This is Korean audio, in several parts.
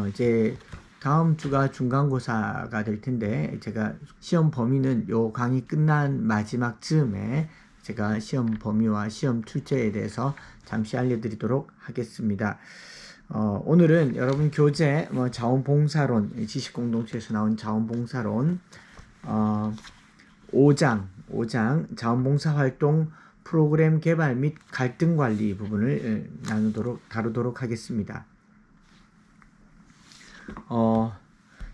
이제 다음 주가 중간고사가 될 텐데, 제가 시험 범위는 요 강의 끝난 마지막 즈음에 제가 시험 범위와 시험 출제에 대해서 잠시 알려드리도록 하겠습니다. 오늘은 여러분 교재 자원봉사론, 지식공동체에서 나온 자원봉사론 5장 자원봉사활동 프로그램 개발 및 갈등 관리 부분을 다루도록 하겠습니다.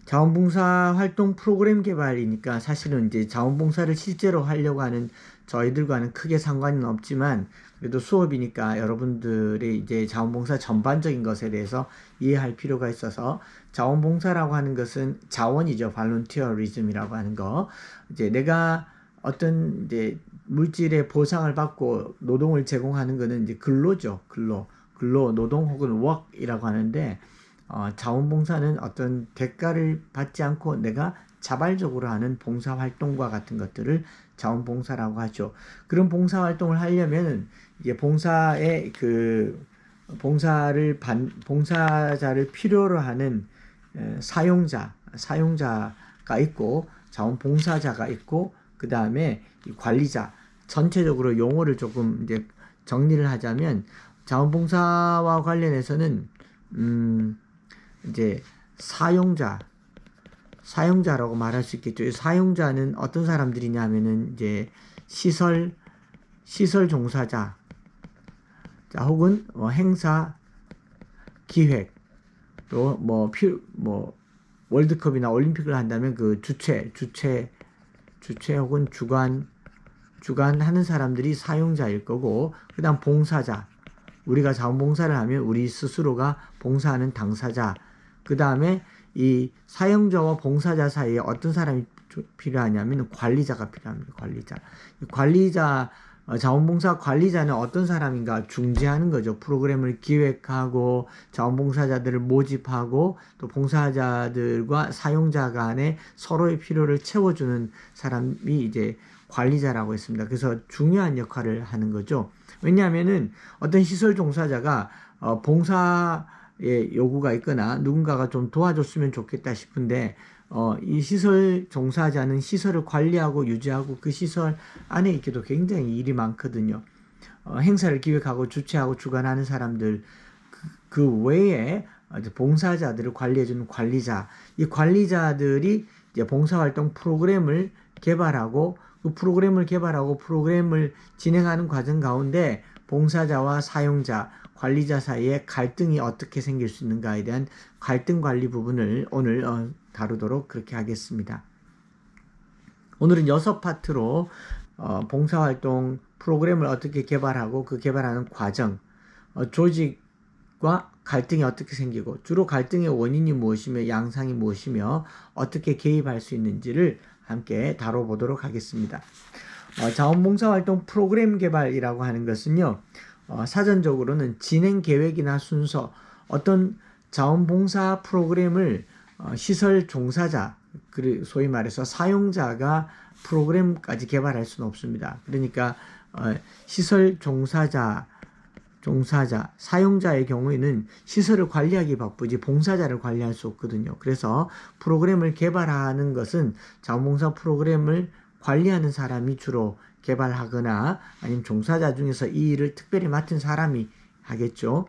자원봉사 활동 프로그램 개발이니까 사실은 이제 자원봉사를 실제로 하려고 하는 저희들과는 크게 상관은 없지만, 그래도 수업이니까 여러분들이 이제 자원봉사 전반적인 것에 대해서 이해할 필요가 있어서, 자원봉사라고 하는 것은 자원이죠. 발런티어리즘이라고 하는 거. 이제 내가 어떤 이제 물질의 보상을 받고 노동을 제공하는 것은 이제 근로죠. 근로, 노동 혹은 work이라고 하는데, 자원봉사는 어떤 대가를 받지 않고 내가 자발적으로 하는 봉사활동과 같은 것들을 자원봉사라고 하죠. 그런 봉사활동을 하려면 이제 봉사자를 필요로 하는 사용자가 있고, 자원봉사자가 있고, 그 다음에 관리자, 전체적으로 용어를 조금 이제 정리를 하자면, 자원봉사와 관련해서는 이제 사용자라고 말할 수 있겠죠. 사용자는 어떤 사람들이냐면은 이제 시설 종사자, 혹은 행사 기획, 또 월드컵이나 올림픽을 한다면 그 주최 혹은 주관하는 사람들이 사용자일 거고, 그다음 봉사자, 우리가 자원봉사를 하면 우리 스스로가 봉사하는 당사자, 그 다음에 이 사용자와 봉사자 사이에 어떤 사람이 필요하냐면 관리자가 필요합니다. 자원봉사 관리자는 어떤 사람인가 중재하는 거죠. 프로그램을 기획하고 자원봉사자들을 모집하고 또 봉사자들과 사용자 간에 서로의 필요를 채워주는 사람이 이제 관리자라고 했습니다. 그래서 중요한 역할을 하는 거죠. 왜냐하면은 어떤 시설 종사자가 봉사의 요구가 있거나 누군가가 좀 도와줬으면 좋겠다 싶은데, 이 시설 종사자는 시설을 관리하고 유지하고 그 시설 안에 있기도 굉장히 일이 많거든요. 행사를 기획하고 주최하고 주관하는 사람들, 그 외에 봉사자들을 관리해주는 관리자, 이 관리자들이 이제 봉사활동 프로그램을 개발하고 프로그램을 진행하는 과정 가운데 봉사자와 사용자, 관리자 사이에 갈등이 어떻게 생길 수 있는가에 대한 갈등 관리 부분을 오늘 다루도록 그렇게 하겠습니다. 오늘은 6파트로 봉사활동 프로그램을 어떻게 개발하고 그 개발하는 과정, 조직과 갈등이 어떻게 생기고 주로 갈등의 원인이 무엇이며 양상이 무엇이며 어떻게 개입할 수 있는지를 함께 다뤄보도록 하겠습니다. 자원봉사활동 프로그램 개발이라고 하는 것은요, 사전적으로는 진행 계획이나 순서, 어떤 자원봉사 프로그램을 시설 종사자, 소위 말해서 사용자가 프로그램까지 개발할 수는 없습니다. 그러니까 시설 종사자, 사용자의 경우에는 시설을 관리하기 바쁘지 봉사자를 관리할 수 없거든요. 그래서 프로그램을 개발하는 것은 자원봉사 프로그램을 관리하는 사람이 주로 개발하거나 아니면 종사자 중에서 이 일을 특별히 맡은 사람이 하겠죠.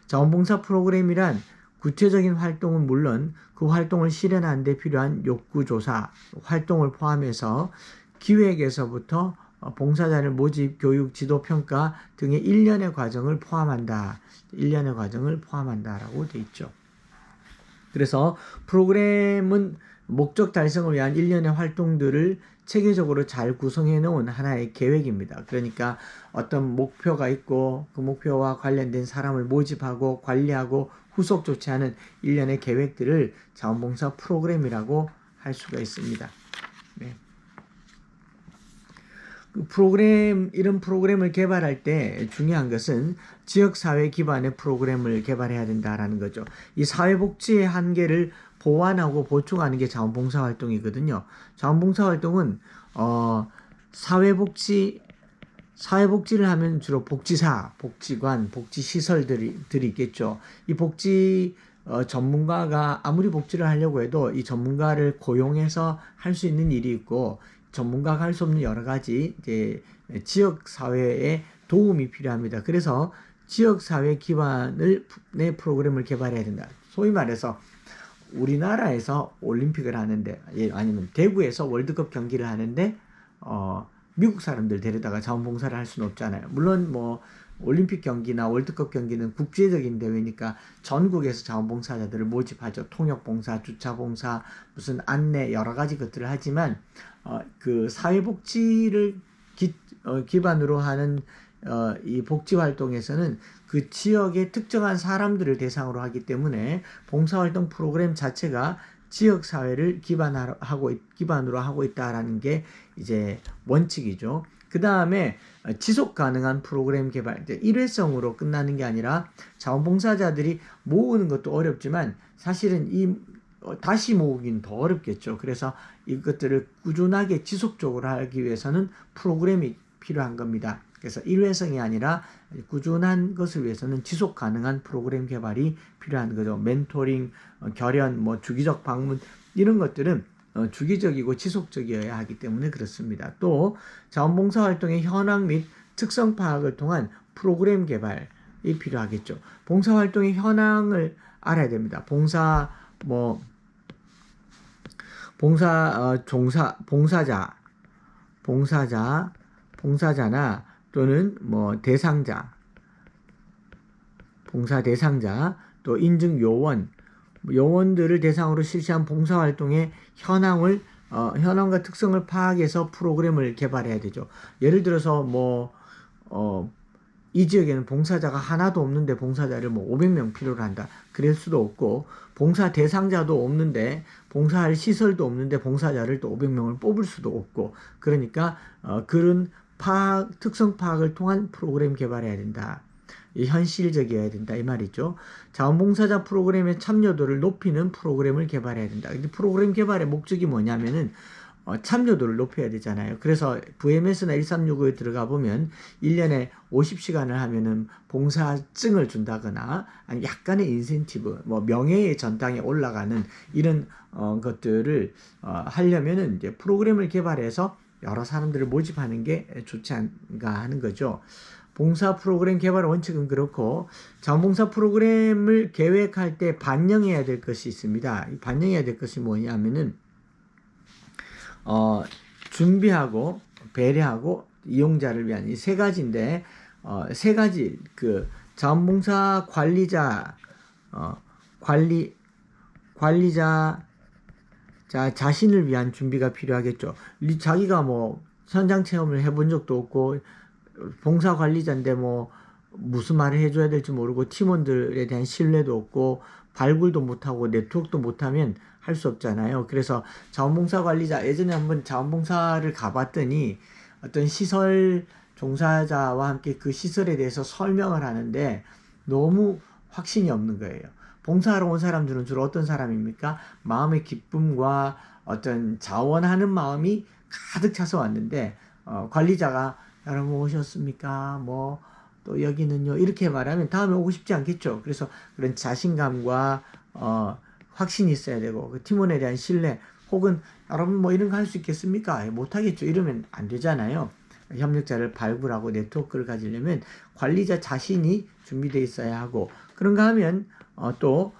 자원봉사 프로그램이란 구체적인 활동은 물론 그 활동을 실현하는 데 필요한 욕구조사, 활동을 포함해서 기획에서부터 봉사자를 모집, 교육, 지도, 평가 등의 일련의 과정을 포함한다라고 되어 있죠. 그래서 프로그램은 목적 달성을 위한 일련의 활동들을 체계적으로 잘 구성해 놓은 하나의 계획입니다. 그러니까 어떤 목표가 있고 그 목표와 관련된 사람을 모집하고 관리하고 후속 조치하는 일련의 계획들을 자원봉사 프로그램이라고 할 수가 있습니다. 네. 이런 프로그램을 개발할 때 중요한 것은 지역사회 기반의 프로그램을 개발해야 된다라는 거죠. 이 사회복지의 한계를 보완하고 보충하는 게 자원봉사활동이거든요. 자원봉사활동은 사회복지를 하면 주로 복지사, 복지관, 복지시설들이 있겠죠. 이 복지 전문가가 아무리 복지를 하려고 해도 이 전문가를 고용해서 할 수 있는 일이 있고 전문가가 할 수 없는 여러 가지 이제 지역 사회에 도움이 필요합니다. 그래서 지역 사회 기반의 프로그램을 개발해야 된다. 소위 말해서 우리나라에서 올림픽을 하는데 아니면 대구에서 월드컵 경기를 하는데 미국 사람들 데려다가 자원봉사를 할 수는 없잖아요. 물론 뭐 올림픽 경기나 월드컵 경기는 국제적인 대회니까 전국에서 자원봉사자들을 모집하죠. 통역봉사, 주차봉사, 무슨 안내 여러 가지 것들을 하지만 그 사회복지를 기반으로 하는 이 복지활동에서는 그 지역의 특정한 사람들을 대상으로 하기 때문에 봉사활동 프로그램 자체가 지역사회를 기반으로 하고 있다라는 게 이제 원칙이죠. 그 다음에 지속 가능한 프로그램 개발, 일회성으로 끝나는 게 아니라 자원봉사자들이 모으는 것도 어렵지만 사실은 다시 모으긴 더 어렵겠죠. 그래서 이것들을 꾸준하게 지속적으로 하기 위해서는 프로그램이 필요한 겁니다. 그래서 일회성이 아니라 꾸준한 것을 위해서는 지속 가능한 프로그램 개발이 필요한 거죠. 멘토링, 결연, 뭐 주기적 방문 이런 것들은 주기적이고 지속적이어야 하기 때문에 그렇습니다. 또 자원봉사 활동의 현황 및 특성 파악을 통한 프로그램 개발이 필요하겠죠. 봉사 활동의 현황을 알아야 됩니다. 봉사자나 또는 뭐 봉사 대상자, 또 인증 요원들을 대상으로 실시한 봉사활동의 현황과 특성을 파악해서 프로그램을 개발해야 되죠. 예를 들어서 이 지역에는 봉사자가 하나도 없는데 봉사자를 500명 필요로 한다. 그럴 수도 없고, 봉사 대상자도 없는데 봉사할 시설도 없는데 봉사자를 또 500명을 뽑을 수도 없고, 그러니까 그런 특성 파악을 통한 프로그램 개발해야 된다. 현실적이어야 된다 이 말이죠. 자원봉사자 프로그램의 참여도를 높이는 프로그램을 개발해야 된다. 근데 프로그램 개발의 목적이 뭐냐면은 참여도를 높여야 되잖아요. 그래서 VMS나 1365에 들어가 보면 1년에 50시간을 하면은 봉사증을 준다거나 아니 약간의 인센티브, 명예의 전당에 올라가는 이런 것들을 하려면은 이제 프로그램을 개발해서 여러 사람들을 모집하는 게 좋지 않은가 하는 거죠. 봉사 프로그램 개발 원칙은 그렇고, 자원봉사 프로그램을 계획할 때 반영해야 될 것이 있습니다. 반영해야 될 것이 뭐냐면은 준비하고 배려하고 이용자를 위한 이 세 가지인데, 세 가지 자원봉사 관리자 자신을 위한 준비가 필요하겠죠. 자기가 현장 체험을 해본 적도 없고 봉사 관리자인데 무슨 말을 해줘야 될지 모르고 팀원들에 대한 신뢰도 없고 발굴도 못하고 네트워크도 못하면 할 수 없잖아요. 그래서 자원봉사 관리자, 예전에 한번 자원봉사를 가봤더니 어떤 시설 종사자와 함께 그 시설에 대해서 설명을 하는데 너무 확신이 없는 거예요. 봉사하러 온 사람들은 주로 어떤 사람입니까? 마음의 기쁨과 어떤 자원하는 마음이 가득 차서 왔는데 관리자가 여러분 오셨습니까? 또 여기는요. 이렇게 말하면 다음에 오고 싶지 않겠죠. 그래서 그런 자신감과 확신이 있어야 되고 그 팀원에 대한 신뢰 혹은 여러분 이런 거 할 수 있겠습니까? 못하겠죠. 이러면 안 되잖아요. 협력자를 발굴하고 네트워크를 가지려면 관리자 자신이 준비되어 있어야 하고, 그런가 하면 또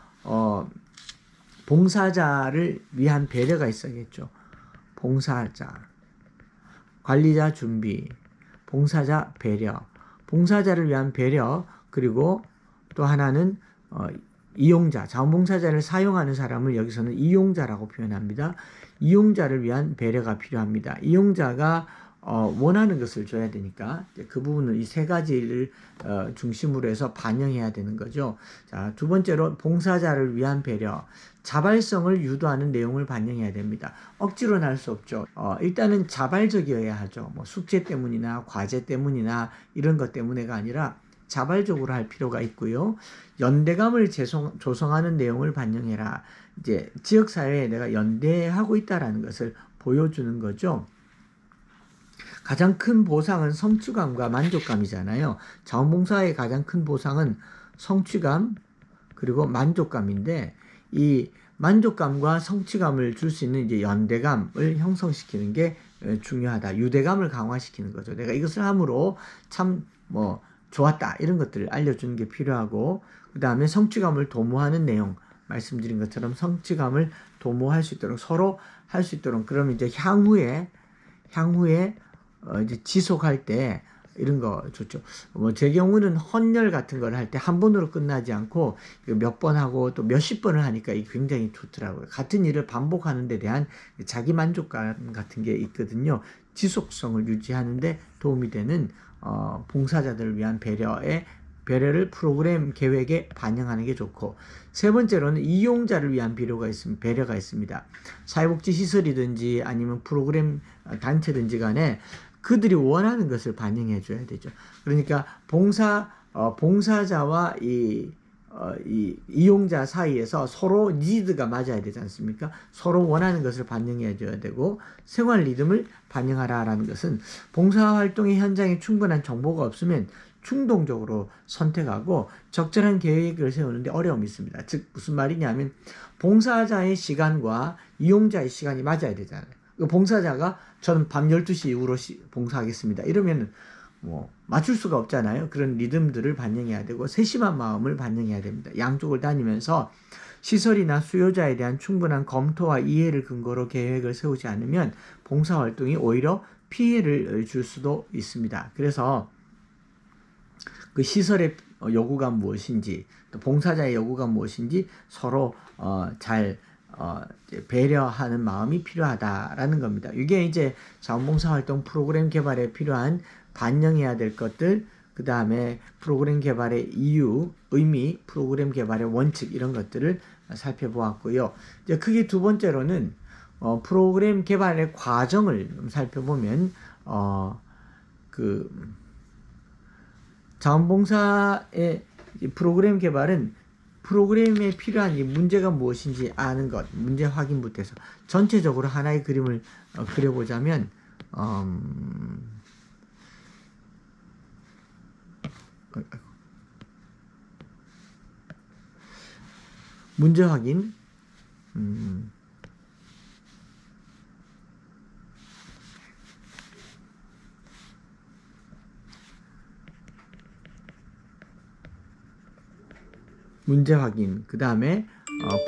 봉사자를 위한 배려가 있어야겠죠. 관리자 준비, 봉사자 배려, 봉사자를 위한 배려, 그리고 또 하나는 이용자, 자원봉사자를 사용하는 사람을 여기서는 이용자라고 표현합니다. 이용자를 위한 배려가 필요합니다. 이용자가 원하는 것을 줘야 되니까 그 부분을 이 세 가지를 중심으로 해서 반영해야 되는 거죠. 자, 두 번째로 봉사자를 위한 배려, 자발성을 유도하는 내용을 반영해야 됩니다. 억지로는 할 수 없죠. 일단은 자발적이어야 하죠. 숙제 때문이나 과제 때문이나 이런 것 때문에가 아니라 자발적으로 할 필요가 있고요. 연대감을 조성하는 내용을 반영해라. 이제 지역사회에 내가 연대하고 있다라는 것을 보여주는 거죠. 가장 큰 보상은 성취감과 만족감이잖아요. 자원봉사의 가장 큰 보상은 성취감, 그리고 만족감인데, 이 만족감과 성취감을 줄 수 있는 이제 연대감을 형성시키는 게 중요하다. 유대감을 강화시키는 거죠. 내가 이것을 함으로 참 뭐 좋았다 이런 것들을 알려주는 게 필요하고, 그 다음에 성취감을 도모하는 내용, 말씀드린 것처럼 성취감을 도모할 수 있도록, 서로 할 수 있도록, 그럼 이제 향후에 이제 지속할 때 이런 거 좋죠. 뭐 제 경우는 헌혈 같은 걸 할 때 한 번으로 끝나지 않고 몇 번 하고 또 몇십 번을 하니까 이게 굉장히 좋더라고요. 같은 일을 반복하는 데 대한 자기 만족감 같은 게 있거든요. 지속성을 유지하는 데 도움이 되는 봉사자들을 위한 배려를 프로그램 계획에 반영하는 게 좋고, 세 번째로는 이용자를 위한 배려가 있습니다. 사회복지 시설이든지 아니면 프로그램 단체든지 간에 그들이 원하는 것을 반영해 줘야 되죠. 그러니까 봉사자와 이 이용자 사이에서 서로 니드가 맞아야 되지 않습니까? 서로 원하는 것을 반영해 줘야 되고, 생활 리듬을 반영하라라는 것은 봉사활동의 현장에 충분한 정보가 없으면 충동적으로 선택하고 적절한 계획을 세우는데 어려움이 있습니다. 즉 무슨 말이냐면, 봉사자의 시간과 이용자의 시간이 맞아야 되잖아요. 봉사자가 저는 밤 12시 이후로 봉사하겠습니다. 이러면 뭐 맞출 수가 없잖아요. 그런 리듬들을 반영해야 되고 세심한 마음을 반영해야 됩니다. 양쪽을 다니면서 시설이나 수요자에 대한 충분한 검토와 이해를 근거로 계획을 세우지 않으면 봉사활동이 오히려 피해를 줄 수도 있습니다. 그래서 그 시설의 요구가 무엇인지, 또 봉사자의 요구가 무엇인지 서로 잘 배려하는 마음이 필요하다라는 겁니다. 이게 이제 자원봉사활동 프로그램 개발에 필요한 반영해야 될 것들, 그 다음에 프로그램 개발의 이유, 의미, 프로그램 개발의 원칙, 이런 것들을 살펴보았고요. 이제 크게 두 번째로는 프로그램 개발의 과정을 살펴보면 그 자원봉사의 프로그램 개발은 프로그램에 필요한 이 문제가 무엇인지 아는 것, 문제 확인부터 해서 전체적으로 하나의 그림을 그려보자면, 문제 확인, 문제 확인, 그 다음에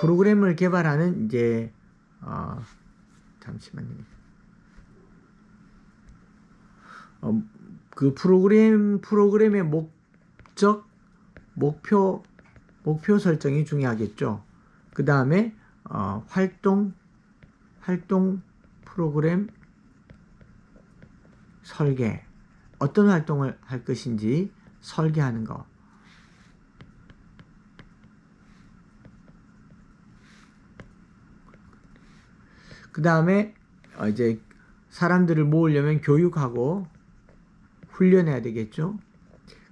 프로그램을 개발하는 이제 잠시만요. 그 프로그램의 목적, 목표 설정이 중요하겠죠. 그 다음에 활동 프로그램 설계, 어떤 활동을 할 것인지 설계하는 거. 그 다음에 이제 사람들을 모으려면 교육하고 훈련해야 되겠죠.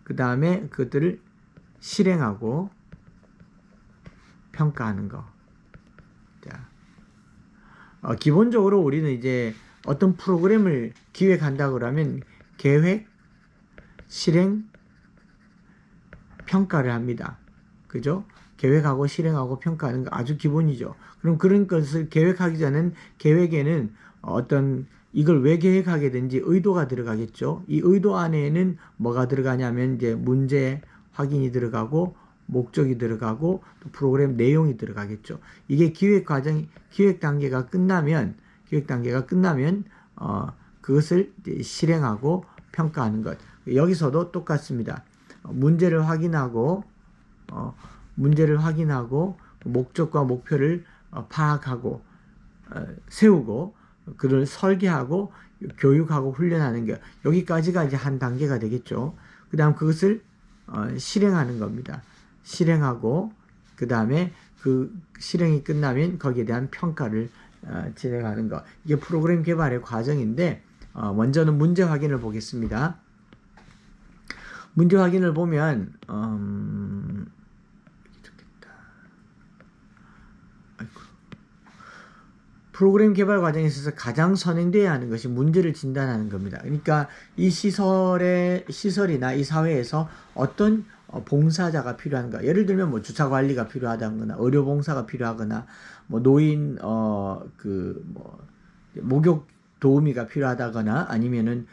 그 다음에 그것들을 실행하고 평가하는 거. 자, 기본적으로 우리는 이제 어떤 프로그램을 기획한다고 그러면 계획, 실행, 평가를 합니다. 그죠? 계획하고 실행하고 평가하는 거 아주 기본이죠. 그럼 그런 것을 계획하기 전엔 계획에는 어떤 이걸 왜 계획하게 된지 의도가 들어가겠죠. 이 의도 안에는 뭐가 들어가냐면 이제 문제 확인이 들어가고 목적이 들어가고 또 프로그램 내용이 들어가겠죠. 이게 기획 단계가 끝나면 그것을 이제 실행하고 평가하는 것. 여기서도 똑같습니다. 문제를 확인하고 목적과 목표를 파악하고 세우고 그를 설계하고 교육하고 훈련하는 게, 여기까지가 이제 한 단계가 되겠죠. 그 다음 그것을 실행하는 겁니다. 실행하고 그 다음에 그 실행이 끝나면 거기에 대한 평가를 진행하는 것. 이게 프로그램 개발의 과정인데, 먼저는 문제 확인을 보겠습니다. 문제 확인을 보면 프로그램 개발 과정에 있어서 가장 선행돼야 하는 것이 문제를 진단하는 겁니다. 그러니까 이 시설이나 이 사회에서 어떤 봉사자가 필요한가? 예를 들면 뭐 주차 관리가 필요하다거나 의료 봉사가 필요하거나 뭐 노인 목욕 도우미가 필요하다거나 아니면은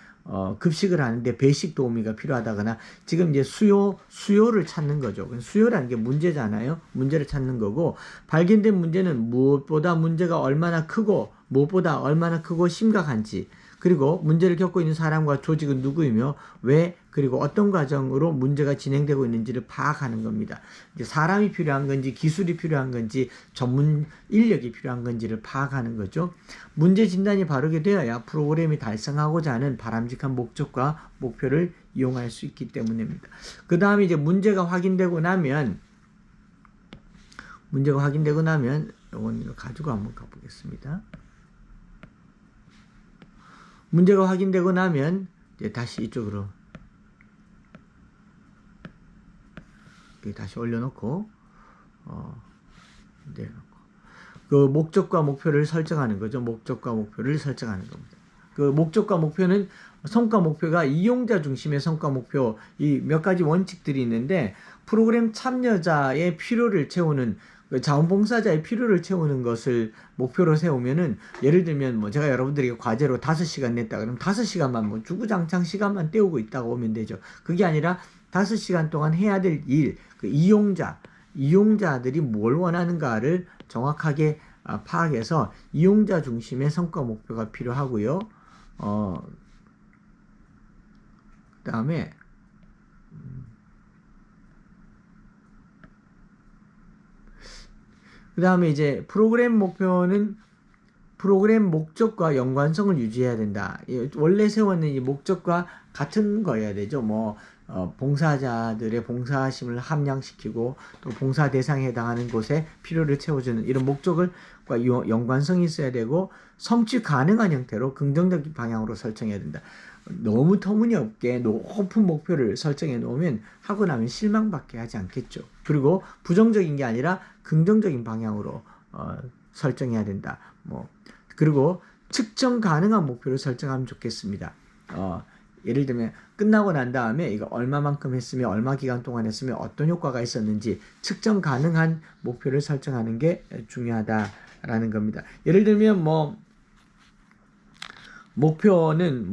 급식을 하는데 배식 도우미가 필요하다거나 지금 이제 수요를 찾는 거죠. 수요라는 게 문제잖아요. 문제를 찾는 거고 발견된 문제는 무엇보다 문제가 얼마나 크고 무엇보다 얼마나 크고 심각한지 그리고 문제를 겪고 있는 사람과 조직은 누구이며 왜 그리고 어떤 과정으로 문제가 진행되고 있는지를 파악하는 겁니다. 이제 사람이 필요한 건지 기술이 필요한 건지 전문 인력이 필요한 건지를 파악하는 거죠. 문제 진단이 바르게 되어야 프로그램이 달성하고자 하는 바람직한 목적과 목표를 이용할 수 있기 때문입니다. 그 다음에 이제 문제가 확인되고 나면 이건 가지고 한번 가보겠습니다. 문제가 확인되고 나면 이제 다시 이쪽으로 다시 올려놓고 내려놓고 그 목적과 목표를 설정하는 거죠. 목적과 목표를 설정하는 겁니다. 그 목적과 목표는 성과 목표가 이용자 중심의 성과 목표 이 몇 가지 원칙들이 있는데 프로그램 참여자의 필요를 채우는 자원봉사자의 필요를 채우는 것을 목표로 세우면은 예를 들면 뭐 제가 여러분들에게 과제로 5시간 냈다 그러면 5시간만 뭐 주구장창 시간만 때우고 있다고 보면 되죠. 그게 아니라 5시간 동안 해야 될 일, 그 이용자들이 뭘 원하는가를 정확하게 파악해서 이용자 중심의 성과 목표가 필요하고요. 그다음에 이제 프로그램 목표는 프로그램 목적과 연관성을 유지해야 된다. 원래 세웠는 이 목적과 같은 거여야 되죠. 봉사자들의 봉사심을 함양시키고 또 봉사 대상에 해당하는 곳에 필요를 채워주는 이런 목적과 연관성이 있어야 되고 성취 가능한 형태로 긍정적인 방향으로 설정해야 된다. 너무 터무니없게 높은 목표를 설정해 놓으면 하고 나면 실망밖에 하지 않겠죠. 그리고 부정적인 게 아니라 긍정적인 방향으로 설정해야 된다. 그리고 측정 가능한 목표를 설정하면 좋겠습니다. 예를 들면 끝나고 난 다음에 이거 얼마만큼 했으며 얼마 기간 동안 했으며 어떤 효과가 있었는지 측정 가능한 목표를 설정하는 게 중요하다라는 겁니다. 예를 들면 목표는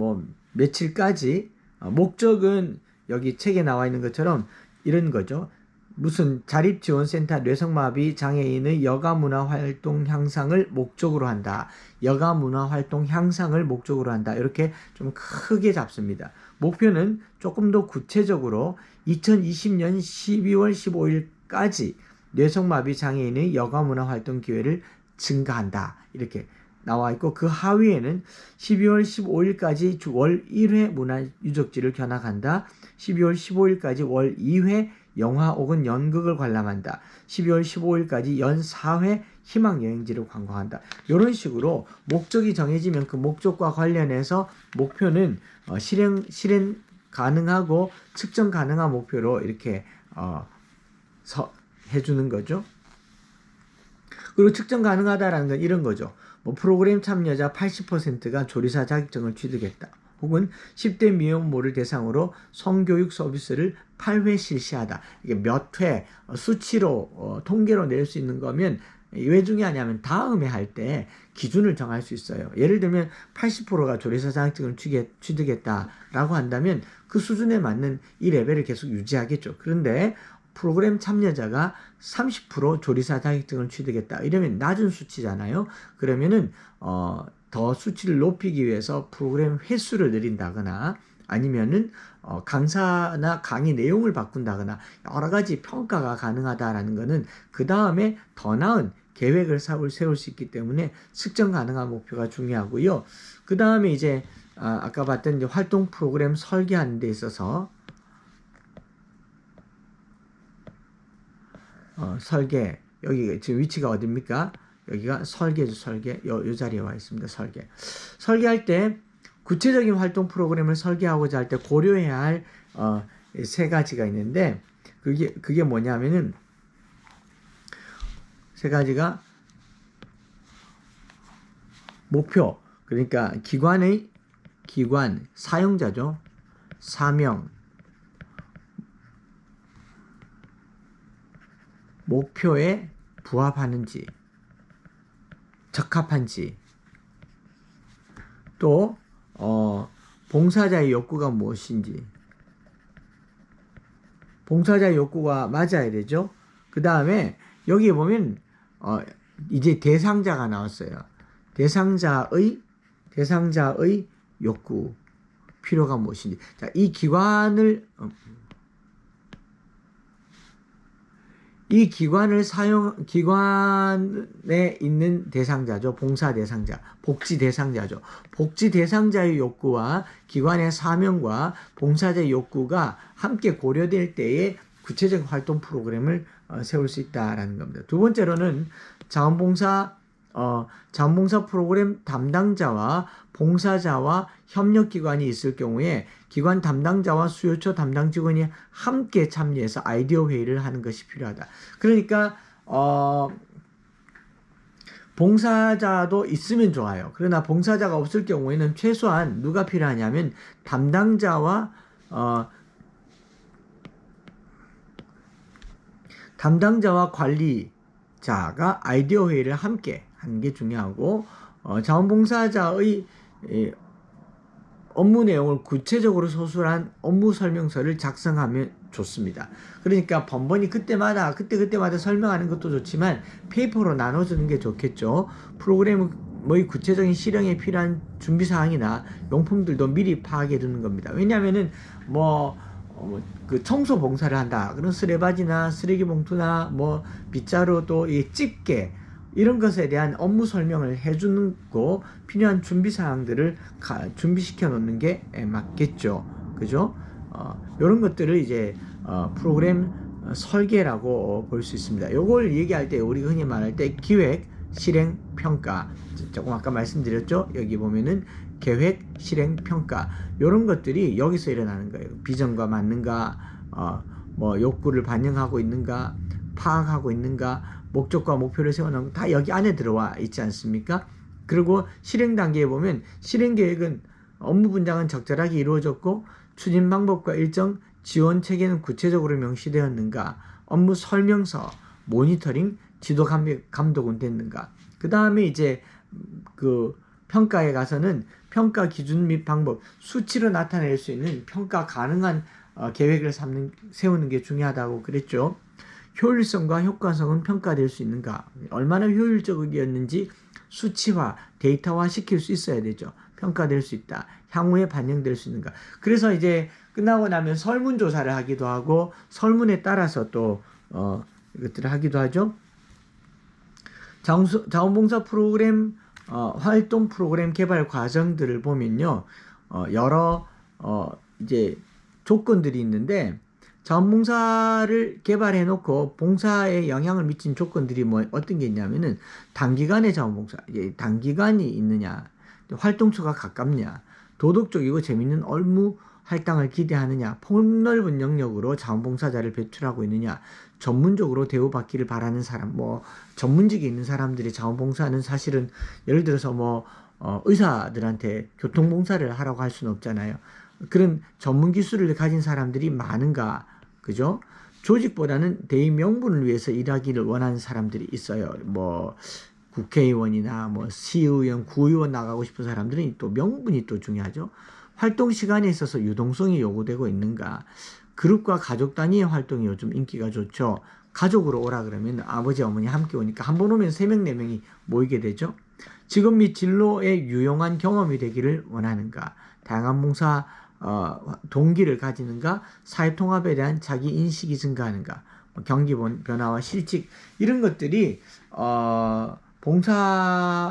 며칠까지 목적은 여기 책에 나와 있는 것처럼 이런 거죠. 무슨 자립지원센터 뇌성마비 장애인의 여가문화활동 향상을 목적으로 한다. 여가문화활동 향상을 목적으로 한다. 이렇게 좀 크게 잡습니다. 목표는 조금 더 구체적으로 2020년 12월 15일까지 뇌성마비 장애인의 여가문화활동 기회를 증가한다. 이렇게 나와 있고 그 하위에는 12월 15일까지 월 1회 문화유적지를 견학한다. 12월 15일까지 월 2회 영화 혹은 연극을 관람한다. 12월 15일까지 연 4회 희망여행지를 관광한다. 이런 식으로 목적이 정해지면 그 목적과 관련해서 목표는 실행 가능하고 측정 가능한 목표로 이렇게 해주는 거죠. 그리고 측정 가능하다라는 건 이런 거죠. 프로그램 참여자 80%가 조리사 자격증을 취득했다. 혹은 10대 미혼모를 대상으로 성교육 서비스를 8회 실시하다. 이게 몇 회 수치로 통계로 낼 수 있는 거면 왜 중요하냐면 다음에 할 때 기준을 정할 수 있어요. 예를 들면 80%가 조리사 자격증을 취득했다라고 한다면 그 수준에 맞는 이 레벨을 계속 유지하겠죠. 그런데 프로그램 참여자가 30% 조리사 자격증을 취득했다. 이러면 낮은 수치잖아요. 그러면은 더 수치를 높이기 위해서 프로그램 횟수를 늘린다거나 아니면은 강사나 강의 내용을 바꾼다거나 여러 가지 평가가 가능하다라는 것은 그 다음에 더 나은 계획을 세울 수 있기 때문에 측정 가능한 목표가 중요하고요. 그 다음에 이제 아까 봤던 이제 활동 프로그램 설계하는 데 있어서 설계 여기 지금 위치가 어디입니까? 여기가 설계죠. 설계 요 자리에 와 있습니다. 설계할 때 구체적인 활동 프로그램을 설계하고자 할 때 고려해야 할 세 가지가 있는데 그게 뭐냐면은 세 가지가 목표 그러니까 기관 사용자죠. 사명 목표에 부합하는지, 적합한지, 또 봉사자의 욕구가 무엇인지, 봉사자의 욕구가 맞아야 되죠. 그 다음에 여기에 보면 이제 대상자가 나왔어요. 대상자의 욕구, 필요가 무엇인지. 자, 이 기관에 있는 대상자죠. 봉사 대상자, 복지 대상자죠. 복지 대상자의 욕구와 기관의 사명과 봉사자의 욕구가 함께 고려될 때에 구체적 활동 프로그램을 세울 수 있다라는 겁니다. 두 번째로는 자원봉사 프로그램 담당자와 봉사자와 협력기관이 있을 경우에 기관 담당자와 수요처 담당 직원이 함께 참여해서 아이디어 회의를 하는 것이 필요하다. 그러니까 봉사자도 있으면 좋아요. 그러나 봉사자가 없을 경우에는 최소한 누가 필요하냐면 담당자와 관리자가 아이디어 회의를 함께 하는 게 중요하고, 자원봉사자의 업무 내용을 구체적으로 서술한 업무 설명서를 작성하면 좋습니다. 그러니까 번번이 그때마다 설명하는 것도 좋지만 페이퍼로 나눠주는 게 좋겠죠. 프로그램의 구체적인 실행에 필요한 준비사항이나 용품들도 미리 파악해 두는 겁니다. 왜냐하면은 그 청소 봉사를 한다. 그런 쓰레바지나 쓰레기 봉투나 빗자루 또 이 집게 이런 것에 대한 업무 설명을 해주는 거, 필요한 준비 사항들을 준비시켜 놓는 게 맞겠죠. 그죠? 이런 것들을 이제 프로그램 설계라고 볼 수 있습니다. 요걸 얘기할 때 우리가 흔히 말할 때 기획, 실행, 평가, 조금 아까 말씀드렸죠. 여기 보면은 계획, 실행, 평가 이런 것들이 여기서 일어나는 거예요. 비전과 맞는가, 욕구를 반영하고 있는가, 파악하고 있는가, 목적과 목표를 세워놓은 다 여기 안에 들어와 있지 않습니까? 그리고 실행 단계에 보면 실행 계획은 업무 분장은 적절하게 이루어졌고 추진 방법과 일정, 지원 체계는 구체적으로 명시되었는가, 업무 설명서, 모니터링, 지도 감독은 됐는가. 그 다음에 이제 그 평가에 가서는 평가 기준 및 방법, 수치로 나타낼 수 있는 평가 가능한 계획을 세우는 게 중요하다고 그랬죠. 효율성과 효과성은 평가될 수 있는가, 얼마나 효율적이었는지 수치화, 데이터화 시킬 수 있어야 되죠. 평가될 수 있다. 향후에 반영될 수 있는가. 그래서 이제 끝나고 나면 설문조사를 하기도 하고 설문에 따라서 또 이것들을 하기도 하죠. 자원봉사 프로그램 활동 프로그램 개발 과정들을 보면요, 여러 이제 조건들이 있는데, 자원봉사를 개발해 놓고 봉사에 영향을 미친 조건들이 어떤 게 있냐면은 단기간의 자원봉사, 단기간이 있느냐, 활동처가 가깝냐, 도덕적이고 재밌는 업무 할당을 기대하느냐, 폭넓은 영역으로 자원봉사자를 배출하고 있느냐, 전문적으로 대우받기를 바라는 사람, 전문직에 있는 사람들이 자원봉사는 사실은 예를 들어서 의사들한테 교통봉사를 하라고 할 수는 없잖아요. 그런 전문 기술을 가진 사람들이 많은가, 그죠? 조직보다는 대의 명분을 위해서 일하기를 원하는 사람들이 있어요. 국회의원이나 시의원, 구의원 나가고 싶은 사람들은 또 명분이 또 중요하죠. 활동 시간에 있어서 유동성이 요구되고 있는가. 그룹과 가족 단위의 활동이 요즘 인기가 좋죠. 가족으로 오라 그러면 아버지, 어머니 함께 오니까 한 번 오면 3명, 4명이 모이게 되죠. 직업 및 진로에 유용한 경험이 되기를 원하는가. 다양한 봉사 동기를 가지는가, 사회통합에 대한 자기 인식이 증가하는가, 경기 변화와 실직, 이런 것들이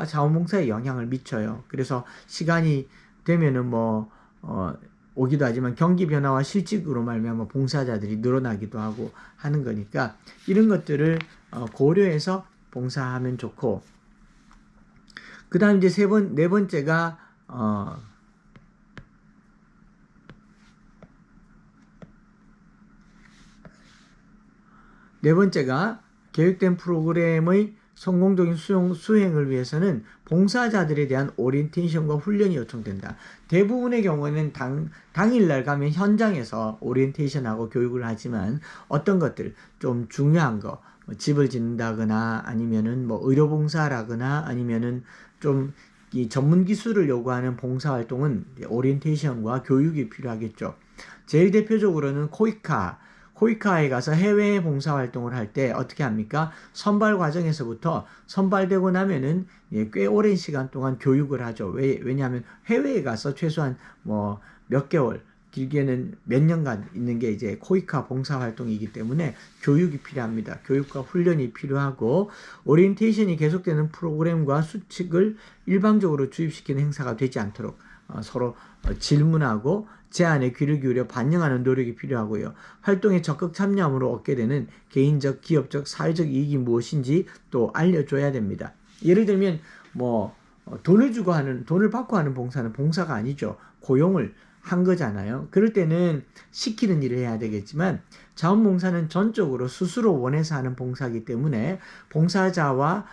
자원봉사에 영향을 미쳐요. 그래서 시간이 되면은 오기도 하지만 경기 변화와 실직으로 말미암아 봉사자들이 늘어나기도 하고 하는 거니까 이런 것들을 고려해서 봉사하면 좋고, 그 다음 이제 네 번째가 계획된 프로그램의 성공적인 수행을 위해서는 봉사자들에 대한 오리엔테이션과 훈련이 요청된다. 대부분의 경우에는 당일날 가면 현장에서 오리엔테이션하고 교육을 하지만 어떤 것들 좀 중요한 거, 뭐 집을 짓는다거나 아니면은 뭐 의료봉사라거나 아니면은 좀 이 전문 기술을 요구하는 봉사활동은 오리엔테이션과 교육이 필요하겠죠. 제일 대표적으로는 코이카에 가서 해외 봉사활동을 할 때 어떻게 합니까? 선발 과정에서부터 선발되고 나면은 꽤 오랜 시간 동안 교육을 하죠. 왜냐하면 해외에 가서 최소한 뭐 몇 개월, 길게는 몇 년간 있는 게 이제 코이카 봉사활동이기 때문에 교육이 필요합니다. 교육과 훈련이 필요하고 오리엔테이션이 계속되는 프로그램과 수칙을 일방적으로 주입시키는 행사가 되지 않도록 서로 질문하고 제안에 귀를 기울여 반영하는 노력이 필요하고요. 활동에 적극 참여함으로 얻게 되는 개인적, 기업적, 사회적 이익이 무엇인지 또 알려줘야 됩니다. 예를 들면 뭐 돈을 받고 하는 봉사는 봉사가 아니죠. 고용을 한 거잖아요. 그럴 때는 시키는 일을 해야 되겠지만 자원봉사는 전적으로 스스로 원해서 하는 봉사이기 때문에 봉사자와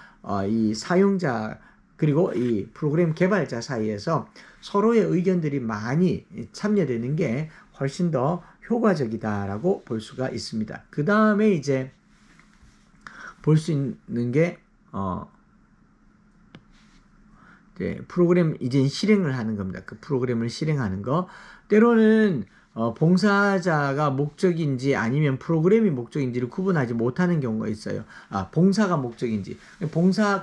이 사용자 그리고 이 프로그램 개발자 사이에서 서로의 의견들이 많이 참여되는 게 훨씬 더 효과적이다라고 볼 수가 있습니다. 그 다음에 이제 볼 수 있는 게 프로그램 이제 실행을 하는 겁니다. 그 프로그램을 실행하는 거. 때로는 봉사자가 목적인지 아니면 프로그램이 목적인지를 구분하지 못하는 경우가 있어요. 봉사가 목적인지.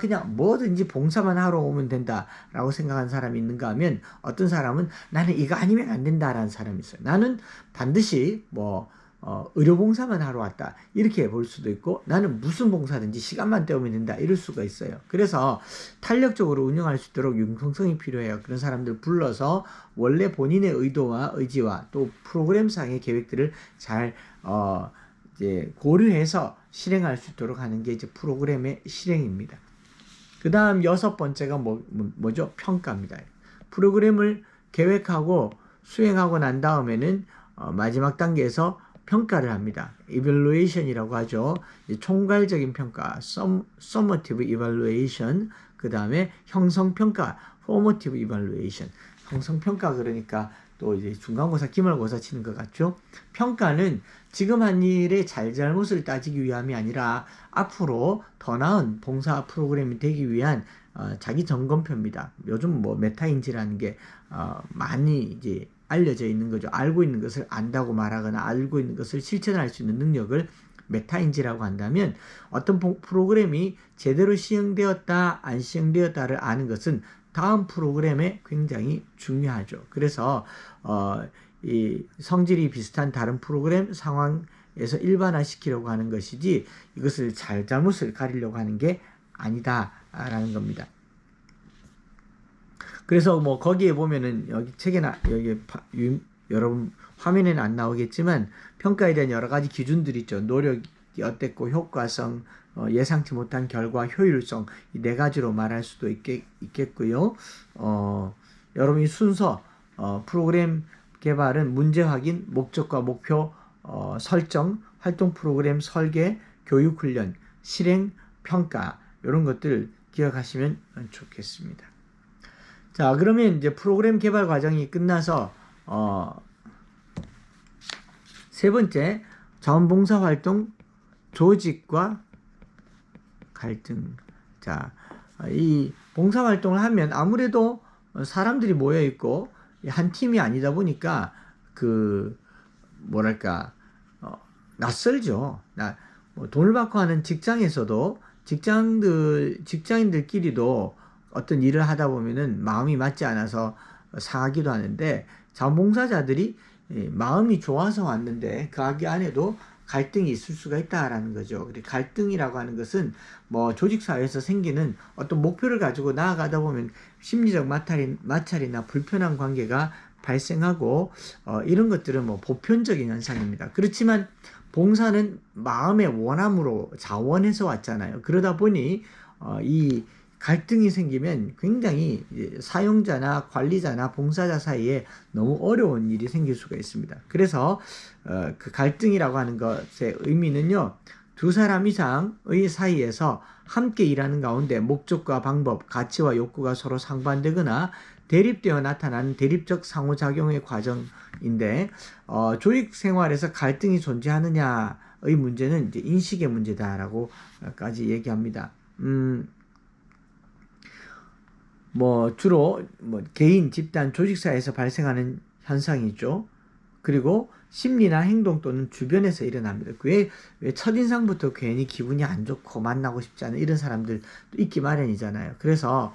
그냥 뭐든지 봉사만 하러 오면 된다라고 생각하는 사람이 있는가 하면 어떤 사람은 나는 이거 아니면 안 된다라는 사람이 있어요. 나는 반드시 의료봉사만 하러 왔다. 이렇게 볼 수도 있고 나는 무슨 봉사든지 시간만 때우면 된다. 이럴 수가 있어요. 그래서 탄력적으로 운영할 수 있도록 융통성이 필요해요. 그런 사람들 불러서 원래 본인의 의도와 의지와 또 프로그램상의 계획들을 잘 이제 고려해서 실행할 수 있도록 하는 게 이제 프로그램의 실행입니다. 그 다음 6번째가 뭐죠? 평가입니다. 프로그램을 계획하고 수행하고 난 다음에는 마지막 단계에서 평가를 합니다. evaluation이라고 하죠. 총괄적인 평가, summative evaluation, 그 다음에 형성평가, formative evaluation. 형성평가 그러니까 또 이제 중간고사, 기말고사 치는 것 같죠. 평가는 지금 한 일의 잘잘못을 따지기 위함이 아니라 앞으로 더 나은 봉사 프로그램이 되기 위한 자기 점검표입니다. 요즘 메타인지라는 게 많이 이제 알려져 있는 거죠. 알고 있는 것을 안다고 말하거나 알고 있는 것을 실천할 수 있는 능력을 메타인지라고 한다면 어떤 프로그램이 제대로 시행되었다 안 시행되었다를 아는 것은 다음 프로그램에 굉장히 중요하죠. 그래서 이 성질이 비슷한 다른 프로그램 상황에서 일반화시키려고 하는 것이지 이것을 잘잘못을 가리려고 하는 게 아니다라는 겁니다. 그래서 거기에 보면은 여기 책에나 여기 여러분 화면에는 안 나오겠지만 평가에 대한 여러 가지 기준들이 있죠. 노력이 어땠고 효과성, 예상치 못한 결과, 효율성 이 네 가지로 말할 수도 있겠고요. 여러분이 순서 프로그램 개발은 문제 확인, 목적과 목표 설정, 활동 프로그램 설계, 교육 훈련, 실행, 평가 이런 것들 기억하시면 좋겠습니다. 자, 그러면 이제 프로그램 개발 과정이 끝나서 세 번째 자원봉사 활동 조직과 갈등. 자, 이 봉사 활동을 하면 아무래도 사람들이 모여 있고 한 팀이 아니다 보니까 낯설죠. 돈을 받고 하는 직장에서도 직장인들끼리도 어떤 일을 하다 보면은 마음이 맞지 않아서 상하기도 하는데 자원봉사자들이 마음이 좋아서 왔는데 그 가게 안에도 갈등이 있을 수가 있다라는 거죠. 갈등이라고 하는 것은 조직사회에서 생기는 어떤 목표를 가지고 나아가다 보면 심리적 마찰이나 불편한 관계가 발생하고 이런 것들은 보편적인 현상입니다. 그렇지만 봉사는 마음의 원함으로 자원해서 왔잖아요. 그러다 보니 이 갈등이 생기면 굉장히 사용자나 관리자나 봉사자 사이에 너무 어려운 일이 생길 수가 있습니다. 그래서 그 갈등이라고 하는 것의 의미는요, 두 사람 이상의 사이에서 함께 일하는 가운데 목적과 방법, 가치와 욕구가 서로 상반되거나 대립되어 나타나는 대립적 상호작용의 과정인데 조직 생활에서 갈등이 존재하느냐 문제는 이제 인식의 문제다라고까지 얘기합니다. 주로 개인, 집단, 조직사회에서 발생하는 현상이죠. 그리고 심리나 행동 또는 주변에서 일어납니다. 왜 첫인상부터 괜히 기분이 안 좋고 만나고 싶지 않은 이런 사람들도 있기 마련이잖아요. 그래서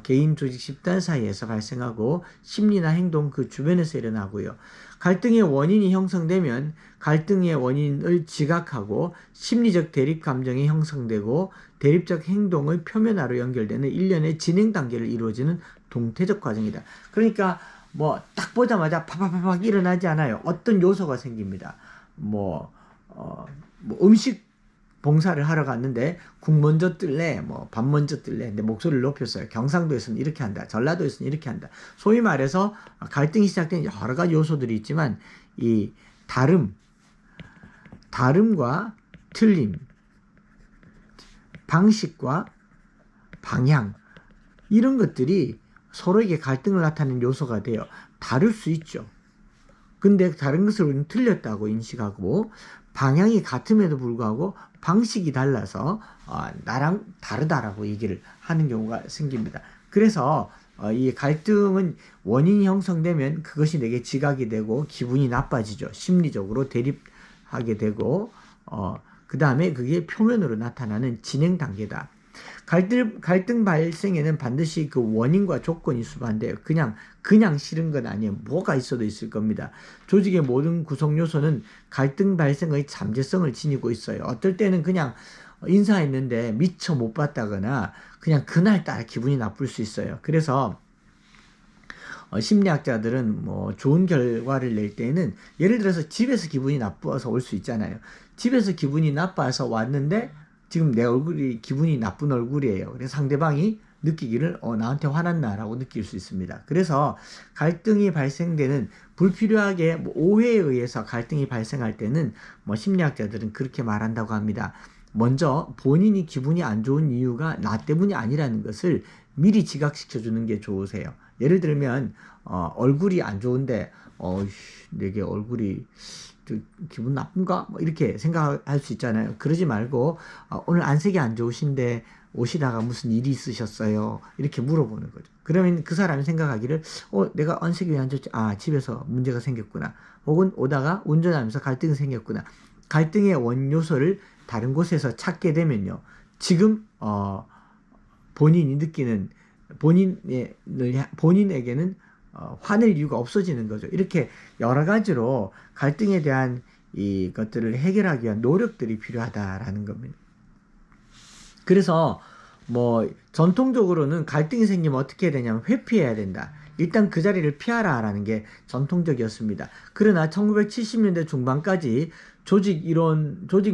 개인, 조직, 집단 사이에서 발생하고 심리나 행동 그 주변에서 일어나고요. 갈등의 원인이 형성되면 갈등의 원인을 지각하고 심리적 대립 감정이 형성되고 대립적 행동의 표면화로 연결되는 일련의 진행 단계를 이루어지는 동태적 과정이다. 그러니까 딱 보자마자 파파파박 일어나지 않아요. 어떤 요소가 생깁니다. 음식 봉사를 하러 갔는데 국 먼저 뜰래, 밥 먼저 뜰래. 근데 목소리를 높였어요. 경상도에서는 이렇게 한다. 전라도에서는 이렇게 한다. 소위 말해서 갈등이 시작된 여러 가지 요소들이 있지만 이 다름과 틀림, 방식과 방향 이런 것들이 서로에게 갈등을 나타내는 요소가 돼요. 다를 수 있죠. 근데 다른 것을 우리는 틀렸다고 인식하고 방향이 같음에도 불구하고 방식이 달라서 나랑 다르다라고 얘기를 하는 경우가 생깁니다. 그래서 이 갈등은 원인이 형성되면 그것이 내게 지각이 되고 기분이 나빠지죠. 심리적으로 대립하게 되고 그 다음에 그게 표면으로 나타나는 진행 단계다. 갈등 발생에는 반드시 그 원인과 조건이 수반돼요. 그냥 싫은 건 아니에요. 뭐가 있어도 있을 겁니다. 조직의 모든 구성 요소는 갈등 발생의 잠재성을 지니고 있어요. 어떨 때는 그냥 인사했는데 미처 못 봤다거나 그냥 그날따라 기분이 나쁠 수 있어요. 그래서 심리학자들은 좋은 결과를 낼 때는 예를 들어서 집에서 기분이 나빠서 올 수 있잖아요. 집에서 기분이 나빠서 왔는데 지금 내 얼굴이 기분이 나쁜 얼굴이에요. 그래서 상대방이 느끼기를 나한테 화났나라고 느낄 수 있습니다. 그래서 갈등이 발생되는 불필요하게 오해에 의해서 갈등이 발생할 때는 심리학자들은 그렇게 말한다고 합니다. 먼저 본인이 기분이 안 좋은 이유가 나 때문이 아니라는 것을 미리 지각시켜 주는 게 좋으세요. 예를 들면 얼굴이 안 좋은데 내게 얼굴이 기분 나쁜가? 이렇게 생각할 수 있잖아요. 그러지 말고 오늘 안색이 안 좋으신데 오시다가 무슨 일이 있으셨어요? 이렇게 물어보는 거죠. 그러면 그 사람이 생각하기를 내가 안색이 왜 안 좋지? 집에서 문제가 생겼구나. 혹은 오다가 운전하면서 갈등이 생겼구나. 갈등의 원요소를 다른 곳에서 찾게 되면요. 지금 본인이 느끼는 본인에게는 화낼 이유가 없어지는 거죠. 이렇게 여러 가지로 갈등에 대한 이것들을 해결하기 위한 노력들이 필요하다라는 겁니다. 그래서 전통적으로는 갈등이 생기면 어떻게 해야 되냐면 회피해야 된다. 일단 그 자리를 피하라라는 게 전통적이었습니다. 그러나 1970년대 중반까지 조직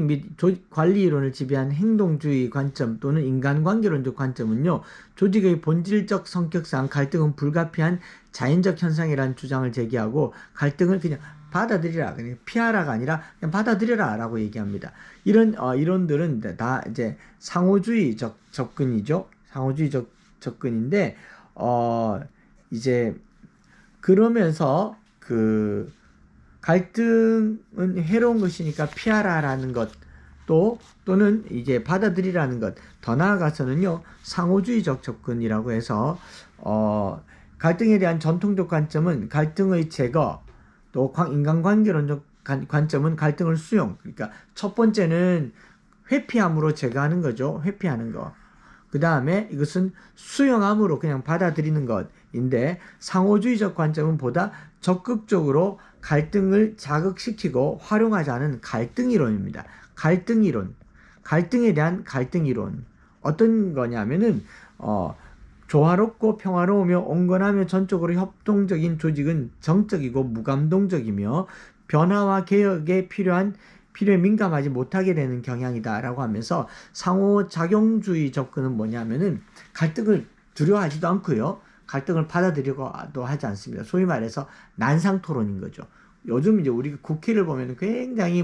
및 관리 이론을 지배한 행동주의 관점 또는 인간관계론적 관점은요, 조직의 본질적 성격상 갈등은 불가피한 자연적 현상이라는 주장을 제기하고 갈등을 그냥 받아들이라, 그냥 피하라가 아니라 그냥 받아들여라 라고 얘기합니다. 이런 이론들은 다 이제 상호주의적 접근이죠. 상호주의적 접근인데 이제 그러면서 그 갈등은 해로운 것이니까 피하라라는 것 또는 이제 받아들이라는 것, 더 나아가서는요 상호주의적 접근이라고 해서 갈등에 대한 전통적 관점은 갈등의 제거, 또 인간관계론적 관점은 갈등을 수용. 그러니까 첫 번째는 회피함으로 제거하는 거죠. 회피하는 거. 그 다음에 이것은 수용함으로 그냥 받아들이는 것인데, 상호주의적 관점은 보다 적극적으로 갈등을 자극시키고 활용하자는 갈등이론입니다. 갈등이론. 갈등에 대한 갈등이론. 어떤 거냐면은 조화롭고 평화로우며 온건하며 전적으로 협동적인 조직은 정적이고 무감동적이며 변화와 개혁에 필요에 민감하지 못하게 되는 경향이다라고 하면서, 상호작용주의 접근은 뭐냐면은 갈등을 두려워하지도 않고요, 갈등을 받아들이고도 하지 않습니다. 소위 말해서 난상토론인 거죠. 요즘 이제 우리 국회를 보면 굉장히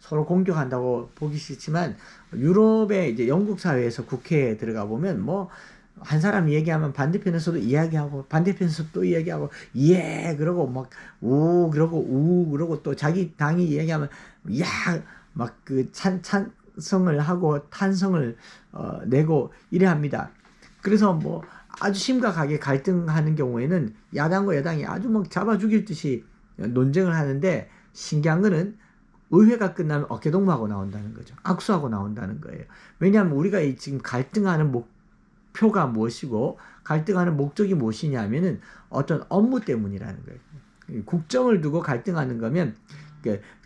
서로 공격한다고 보기 싫지만, 유럽의 이제 영국 사회에서 국회에 들어가 보면 한 사람이 얘기하면 반대편에서도 이야기하고 반대편에서 또 이야기하고 그러고 막 그러고 그러고 또 자기 당이 얘기하면 막 그 찬성을 하고 탄성을 내고 이래 합니다. 그래서 뭐 아주 심각하게 갈등하는 경우에는 야당과 여당이 아주 막 잡아 죽일 듯이 논쟁을 하는데, 신기한 거는 의회가 끝나면 어깨동무하고 나온다는 거죠. 악수하고 나온다는 거예요. 왜냐하면 우리가 지금 갈등하는 목표가 무엇이고 갈등하는 목적이 무엇이냐면은 어떤 업무 때문이라는 거예요. 국정을 두고 갈등하는 거면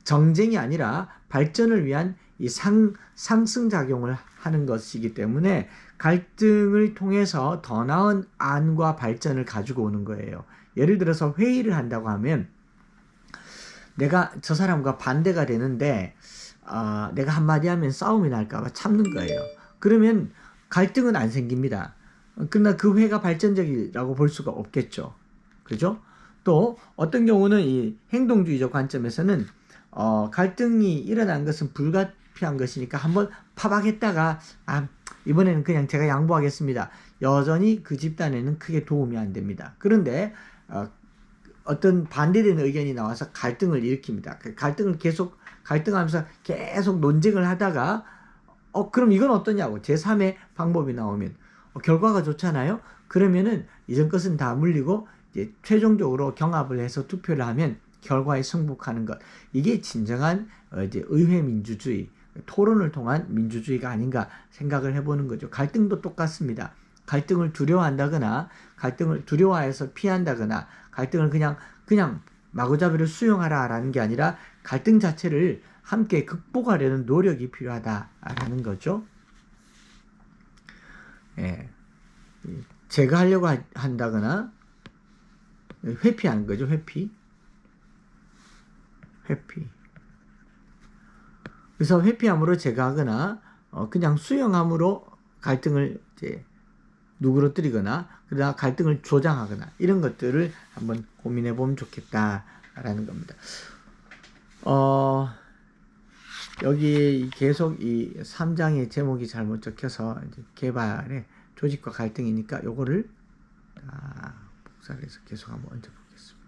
정쟁이 아니라 발전을 위한 이 상승작용을 하는 것이기 때문에 갈등을 통해서 더 나은 안과 발전을 가지고 오는 거예요. 예를 들어서 회의를 한다고 하면 내가 저 사람과 반대가 되는데 내가 한마디 하면 싸움이 날까봐 참는 거예요. 그러면 갈등은 안 생깁니다. 그러나 그 회가 발전적이라고 볼 수가 없겠죠. 그죠? 또 어떤 경우는 이 행동주의적 관점에서는 갈등이 일어난 것은 불가피한 것이니까 한번 파박했다가 이번에는 그냥 제가 양보하겠습니다. 여전히 그 집단에는 크게 도움이 안 됩니다. 그런데 어떤 반대되는 의견이 나와서 갈등을 일으킵니다. 갈등하면서 계속 논쟁을 하다가 그럼 이건 어떠냐고 제3의 방법이 나오면 결과가 좋잖아요. 그러면은 이전 것은 다 물리고 이제 최종적으로 경합을 해서 투표를 하면 결과에 승복하는 것. 이게 진정한 이제 의회 민주주의, 토론을 통한 민주주의가 아닌가 생각을 해보는 거죠. 갈등도 똑같습니다. 갈등을 두려워한다거나 갈등을 두려워해서 피한다거나 갈등을 그냥 마구잡이로 수용하라라는 게 아니라 갈등 자체를 함께 극복하려는 노력이 필요하다라는 거죠. 예. 제거하려고 한다거나 회피하는 거죠. 회피. 그래서 회피함으로 제거하거나 그냥 수용함으로 갈등을 이제 누그러뜨리거나 그러다 갈등을 조장하거나 이런 것들을 한번 고민해 보면 좋겠다라는 겁니다. 여기 계속 이 3장의 제목이 잘못 적혀서 이제 개발의 조직과 갈등이니까 요거를 복사를 해서 계속 한번 얹어 보겠습니다.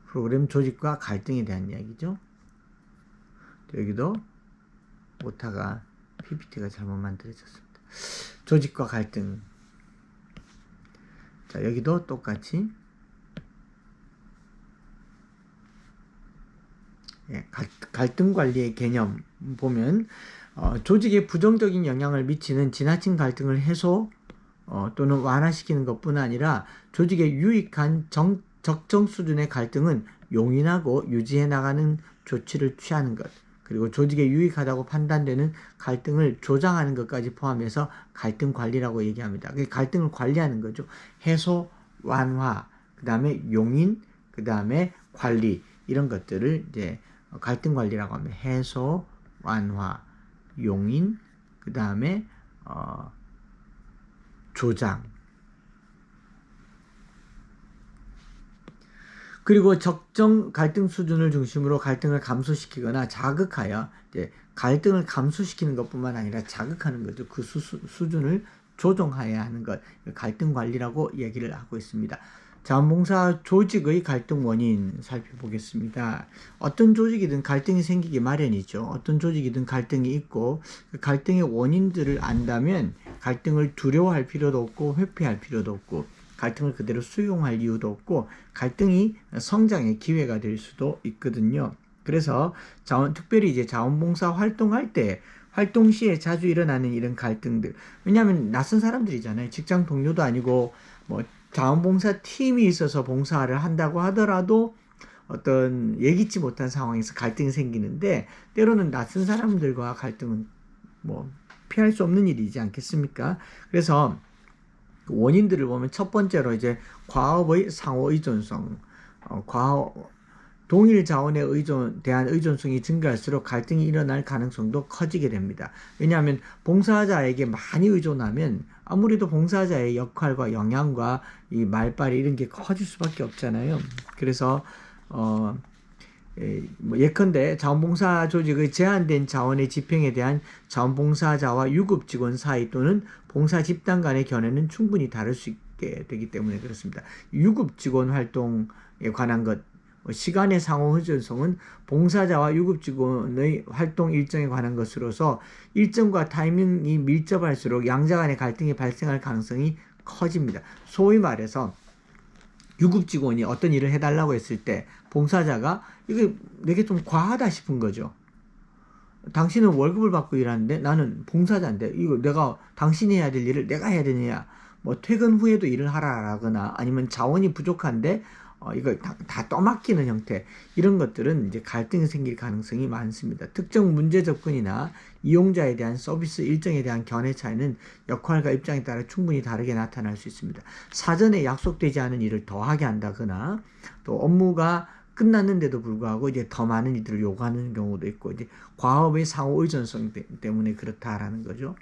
프로그램 조직과 갈등에 대한 이야기죠. 여기도 오타가 PPT가 잘못 만들어졌습니다. 조직과 갈등. 자, 여기도 똑같이 갈등 관리의 개념 보면 조직에 부정적인 영향을 미치는 지나친 갈등을 해소 또는 완화시키는 것뿐 아니라 조직에 유익한 적정 수준의 갈등은 용인하고 유지해 나가는 조치를 취하는 것, 그리고 조직에 유익하다고 판단되는 갈등을 조장하는 것까지 포함해서 갈등 관리라고 얘기합니다. 갈등을 관리하는 거죠. 해소, 완화, 그 다음에 용인, 그 다음에 관리, 이런 것들을 이제 갈등 관리라고 합니다. 해소, 완화, 용인, 그 다음에 조장. 그리고 적정 갈등 수준을 중심으로 갈등을 감소시키거나 자극하여 이제 갈등을 감소시키는 것뿐만 아니라 자극하는 거죠. 그 수준을 조정해야 하는 것, 갈등 관리라고 얘기를 하고 있습니다. 자원봉사 조직의 갈등 원인 살펴보겠습니다. 어떤 조직이든 갈등이 생기기 마련이죠. 어떤 조직이든 갈등이 있고 그 갈등의 원인들을 안다면 갈등을 두려워할 필요도 없고 회피할 필요도 없고 갈등을 그대로 수용할 이유도 없고 갈등이 성장의 기회가 될 수도 있거든요. 그래서 특별히 이제 자원봉사 활동할 때 활동 시에 자주 일어나는 이런 갈등들, 왜냐하면 낯선 사람들이잖아요. 직장 동료도 아니고 뭐 자원봉사 팀이 있어서 봉사를 한다고 하더라도 어떤 예기치 못한 상황에서 갈등이 생기는데 때로는 낯선 사람들과 갈등은 뭐 피할 수 없는 일이지 않겠습니까? 그래서 원인들을 보면 첫 번째로 이제 과업의 상호 의존성, 동일 자원에 대한 의존성이 증가할수록 갈등이 일어날 가능성도 커지게 됩니다. 왜냐하면 봉사자에게 많이 의존하면 아무래도 봉사자의 역할과 영향과 이 말빨이 이런 게 커질 수밖에 없잖아요. 그래서 뭐 예컨대 자원봉사 조직의 제한된 자원의 집행에 대한 자원봉사자와 유급 직원 사이 또는 봉사 집단 간의 견해는 충분히 다를 수 있게 되기 때문에 그렇습니다. 유급 직원 활동에 관한 것, 시간의 상호 의존성은 봉사자와 유급 직원의 활동 일정에 관한 것으로서 일정과 타이밍이 밀접할수록 양자 간의 갈등이 발생할 가능성이 커집니다. 소위 말해서 유급 직원이 어떤 일을 해달라고 했을 때 봉사자가 이게 내게 좀 과하다 싶은 거죠. 당신은 월급을 받고 일하는데 나는 봉사자인데 이거 내가 당신이 해야 될 일을 내가 해야 되느냐, 뭐 퇴근 후에도 일을 하라라거나 아니면 자원이 부족한데 이걸 다 떠맡기는 형태, 이런 것들은 이제 갈등이 생길 가능성이 많습니다. 특정 문제 접근이나 이용자에 대한 서비스 일정에 대한 견해 차이는 역할과 입장에 따라 충분히 다르게 나타날 수 있습니다. 사전에 약속되지 않은 일을 더 하게 한다거나 또 업무가 끝났는데도 불구하고 이제 더 많은 일들을 요구하는 경우도 있고, 이제 과업의 상호 의존성 때문에 그렇다라는 거죠.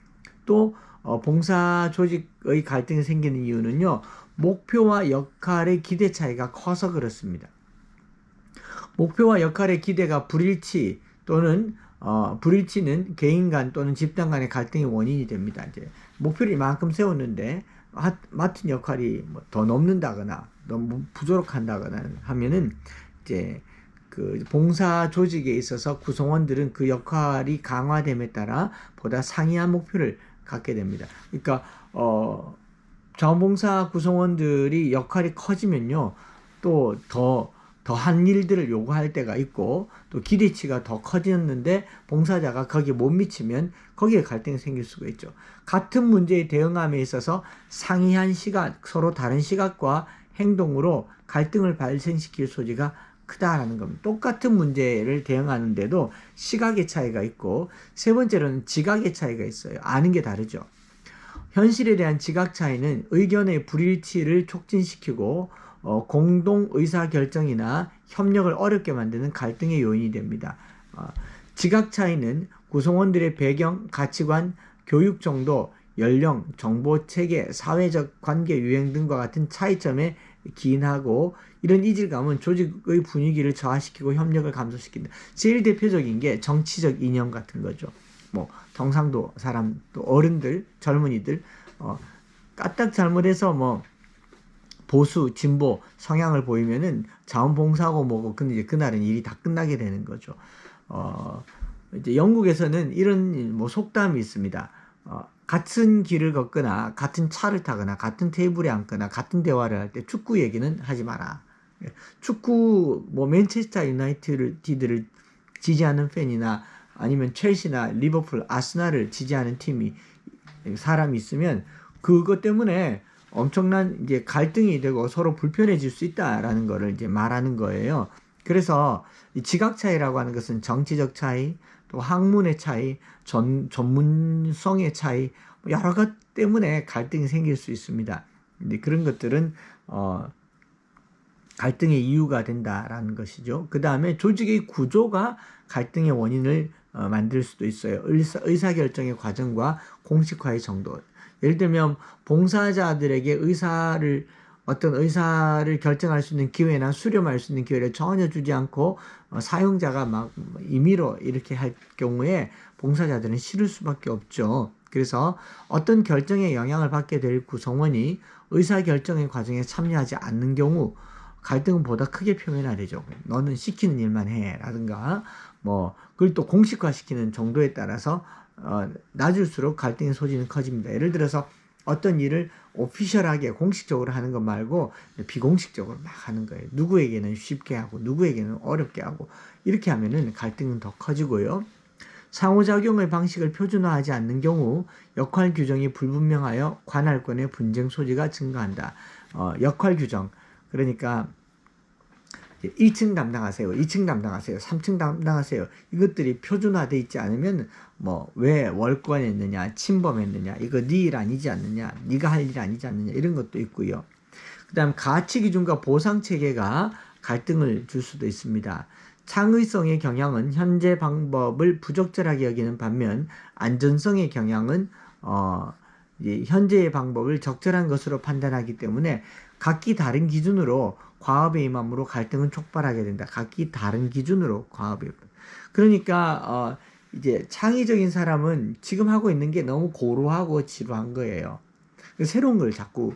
또 봉사 조직의 갈등이 생기는 이유는요, 목표와 역할의 기대 차이가 커서 그렇습니다. 목표와 역할의 기대가 불일치 또는 불일치는 개인 간 또는 집단 간의 갈등의 원인이 됩니다. 이제 목표를 이만큼 세웠는데 맡은 역할이 더 넘는다거나 너무 부족한다거나 하면은 이제 그 봉사 조직에 있어서 구성원들은 그 역할이 강화됨에 따라 보다 상이한 목표를 갖게 됩니다. 그러니까 자원봉사 구성원들이 역할이 커지면요, 또 더한 일들을 요구할 때가 있고, 또 기대치가 더 커졌는데 봉사자가 거기에 못 미치면 거기에 갈등이 생길 수가 있죠. 같은 문제에 대응함에 있어서 상이한 시각, 서로 다른 시각과 행동으로 갈등을 발생시킬 소지가 크다라는 겁니다. 똑같은 문제를 대응하는데도 시각의 차이가 있고, 세 번째로는 지각의 차이가 있어요. 아는 게 다르죠. 현실에 대한 지각 차이는 의견의 불일치를 촉진시키고 공동 의사결정이나 협력을 어렵게 만드는 갈등의 요인이 됩니다. 지각 차이는 구성원들의 배경, 가치관, 교육 정도, 연령, 정보체계, 사회적 관계 유행 등과 같은 차이점에 기인하고, 이런 이질감은 조직의 분위기를 저하시키고 협력을 감소시킨다. 제일 대표적인 게 정치적 이념 같은 거죠. 뭐 경상도 사람, 또 어른들, 젊은이들 까딱 잘못해서 뭐 보수, 진보 성향을 보이면은 자원봉사하고 뭐고, 근데 이제 그날은 일이 다 끝나게 되는 거죠. 이제 영국에서는 이런 뭐 속담이 있습니다. 같은 길을 걷거나 같은 차를 타거나 같은 테이블에 앉거나 같은 대화를 할 때 축구 얘기는 하지 마라. 축구 뭐 맨체스터 유나이티드를 지지하는 팬이나 아니면 첼시나 리버풀, 아스날을 지지하는 사람이 있으면 그것 때문에 엄청난 이제 갈등이 되고 서로 불편해질 수 있다라는 거를 이제 말하는 거예요. 그래서 이 지각 차이라고 하는 것은 정치적 차이, 또 학문의 차이, 전문성의 차이, 여러 것 때문에 갈등이 생길 수 있습니다. 근데 그런 것들은 갈등의 이유가 된다라는 것이죠. 그 다음에 조직의 구조가 갈등의 원인을 만들 수도 있어요. 의사결정의 과정과 공식화의 정도. 예를 들면 봉사자들에게 어떤 의사를 결정할 수 있는 기회나 수렴할 수 있는 기회를 전혀 주지 않고 사용자가 막 임의로 이렇게 할 경우에 봉사자들은 싫을 수밖에 없죠. 그래서 어떤 결정에 영향을 받게 될 구성원이 의사결정의 과정에 참여하지 않는 경우 갈등은 보다 크게 표면화되죠. 너는 시키는 일만 해 라든가 그걸 또 공식화시키는 정도에 따라서 낮을수록 갈등의 소지는 커집니다. 예를 들어서 어떤 일을 오피셜하게 공식적으로 하는 것 말고 비공식적으로 막 하는 거예요. 누구에게는 쉽게 하고 누구에게는 어렵게 하고, 이렇게 하면은 갈등은 더 커지고요. 상호작용의 방식을 표준화하지 않는 경우 역할 규정이 불분명하여 관할권의 분쟁 소지가 증가한다. 역할 규정, 그러니까 1층 담당하세요, 2층 담당하세요, 3층 담당하세요. 이것들이 표준화되어 있지 않으면 왜 월권했느냐, 침범했느냐, 이거 네 일 아니지 않느냐, 네가 할 일 아니지 않느냐, 이런 것도 있고요. 그 다음 가치 기준과 보상 체계가 갈등을 줄 수도 있습니다. 창의성의 경향은 현재 방법을 부적절하게 여기는 반면 안전성의 경향은 이제 현재의 방법을 적절한 것으로 판단하기 때문에 각기 다른 기준으로 과업에 임함으로 갈등은 촉발하게 된다. 각기 다른 기준으로 과업에. 그러니까 이제 창의적인 사람은 지금 하고 있는 게 너무 고루하고 지루한 거예요. 새로운 걸 자꾸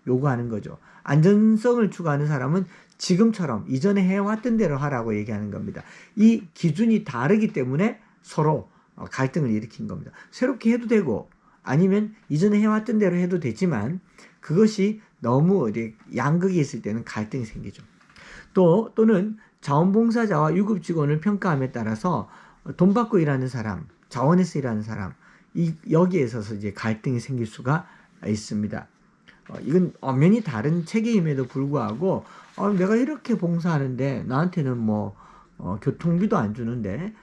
요구하는 거죠. 안전성을 추구하는 사람은 지금처럼 이전에 해왔던 대로 하라고 얘기하는 겁니다. 이 기준이 다르기 때문에 서로 갈등을 일으킨 겁니다. 새롭게 해도 되고 아니면 이전에 해왔던 대로 해도 되지만 그것이 너무 양극이 있을 때는 갈등이 생기죠. 또는 자원봉사자와 유급직원을 평가함에 따라서 돈 받고 일하는 사람, 자원에서 일하는 사람, 여기에 있어서 이제 갈등이 생길 수가 있습니다. 이건 엄연히 다른 체계임에도 불구하고 내가 이렇게 봉사하는데 나한테는 뭐 교통비도 안 주는데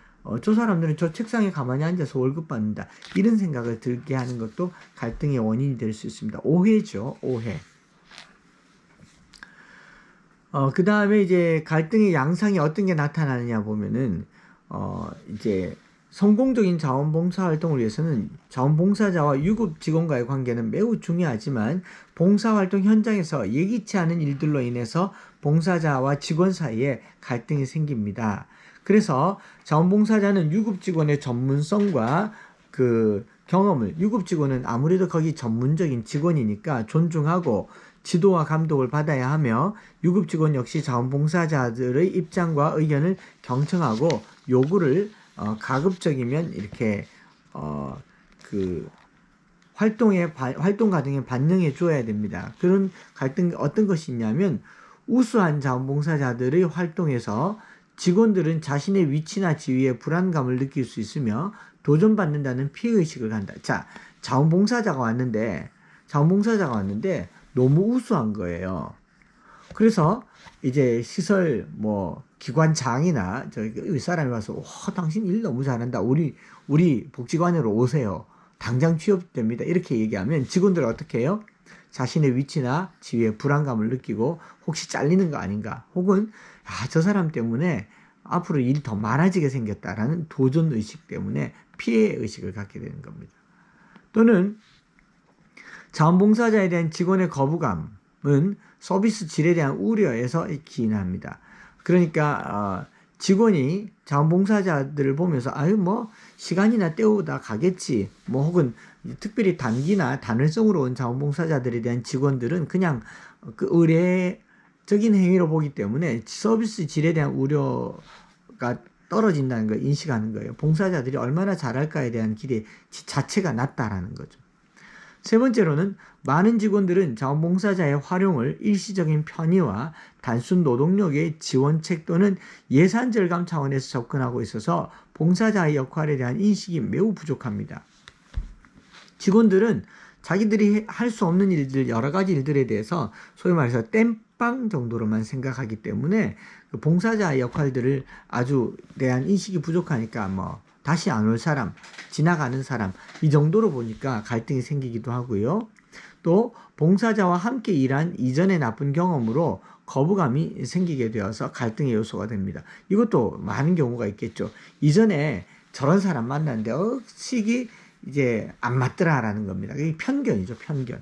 저 사람들은 저 책상에 가만히 앉아서 월급 받는다. 이런 생각을 들게 하는 것도 갈등의 원인이 될 수 있습니다. 오해죠. 오해. 그 다음에 이제 갈등의 양상이 어떤 게 나타나느냐 보면은 이제 성공적인 자원봉사 활동을 위해서는 자원봉사자와 유급 직원과의 관계는 매우 중요하지만 봉사활동 현장에서 예기치 않은 일들로 인해서 봉사자와 직원 사이에 갈등이 생깁니다. 그래서 자원봉사자는 유급 직원의 전문성과 그 경험을, 유급 직원은 아무래도 거기 전문적인 직원이니까 존중하고 지도와 감독을 받아야 하며 유급 직원 역시 자원봉사자들의 입장과 의견을 경청하고 요구를 가급적이면 이렇게 그 활동 과정에 반영해 줘야 됩니다. 그런 갈등 어떤 것이 있냐면 우수한 자원봉사자들의 활동에서 직원들은 자신의 위치나 지위에 불안감을 느낄 수 있으며 도전받는다는 피해의식을 갖는다. 자, 자원봉사자가 왔는데 너무 우수한 거예요. 그래서 이제 시설 기관장이나 저기 사람이 와서 당신 일 너무 잘한다. 우리 복지관으로 오세요. 당장 취업됩니다. 이렇게 얘기하면 직원들은 어떻게 해요? 자신의 위치나 지위에 불안감을 느끼고 혹시 잘리는 거 아닌가? 혹은 저 사람 때문에 앞으로 일이 더 많아지게 생겼다라는 도전의식 때문에 피해의식을 갖게 되는 겁니다. 또는 자원봉사자에 대한 직원의 거부감은 서비스 질에 대한 우려에서 기인합니다. 그러니까 직원이 자원봉사자들을 보면서 시간이나 때우다 가겠지 혹은 특별히 단기나 단월성으로 온 자원봉사자들에 대한 직원들은 그냥 그 의례적인 행위로 보기 때문에 서비스 질에 대한 우려가 떨어진다는 걸 인식하는 거예요. 봉사자들이 얼마나 잘할까에 대한 기대 자체가 낮다라는 거죠. 세 번째로는 많은 직원들은 자원봉사자의 활용을 일시적인 편의와 단순 노동력의 지원책 또는 예산 절감 차원에서 접근하고 있어서 봉사자의 역할에 대한 인식이 매우 부족합니다. 직원들은 자기들이 할 수 없는 일들, 여러 가지 일들에 대해서 소위 말해서 땜빵 정도로만 생각하기 때문에 그 봉사자의 역할들을 대한 인식이 부족하니까 다시 안 올 사람, 지나가는 사람 이 정도로 보니까 갈등이 생기기도 하고요. 또 봉사자와 함께 일한 이전의 나쁜 경험으로 거부감이 생기게 되어서 갈등의 요소가 됩니다. 이것도 많은 경우가 있겠죠. 이전에 저런 사람 만났는데 식이 이제 안 맞더라라는 겁니다. 이게 편견이죠. 편견.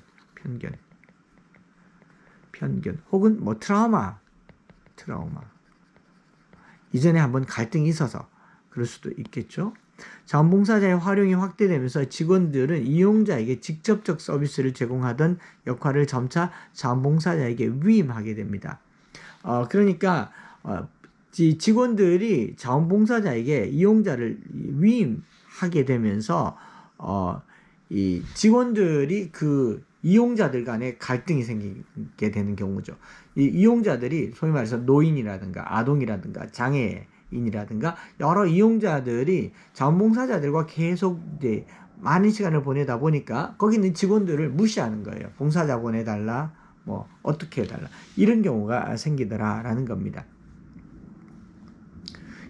혹은 트라우마. 이전에 한번 갈등이 있어서 그럴 수도 있겠죠. 자원봉사자의 활용이 확대되면서 직원들은 이용자에게 직접적 서비스를 제공하던 역할을 점차 자원봉사자에게 위임하게 됩니다. 그러니까 직원들이 자원봉사자에게 이용자를 위임하게 되면서 이 직원들이 그 이용자들 간에 갈등이 생기게 되는 경우죠. 이 이용자들이 소위 말해서 노인이라든가 아동이라든가 장애인이라든가 여러 이용자들이 자원봉사자들과 계속 이제 많은 시간을 보내다 보니까 거기 있는 직원들을 무시하는 거예요. 봉사자 보내달라, 어떻게 해달라 이런 경우가 생기더라라는 겁니다.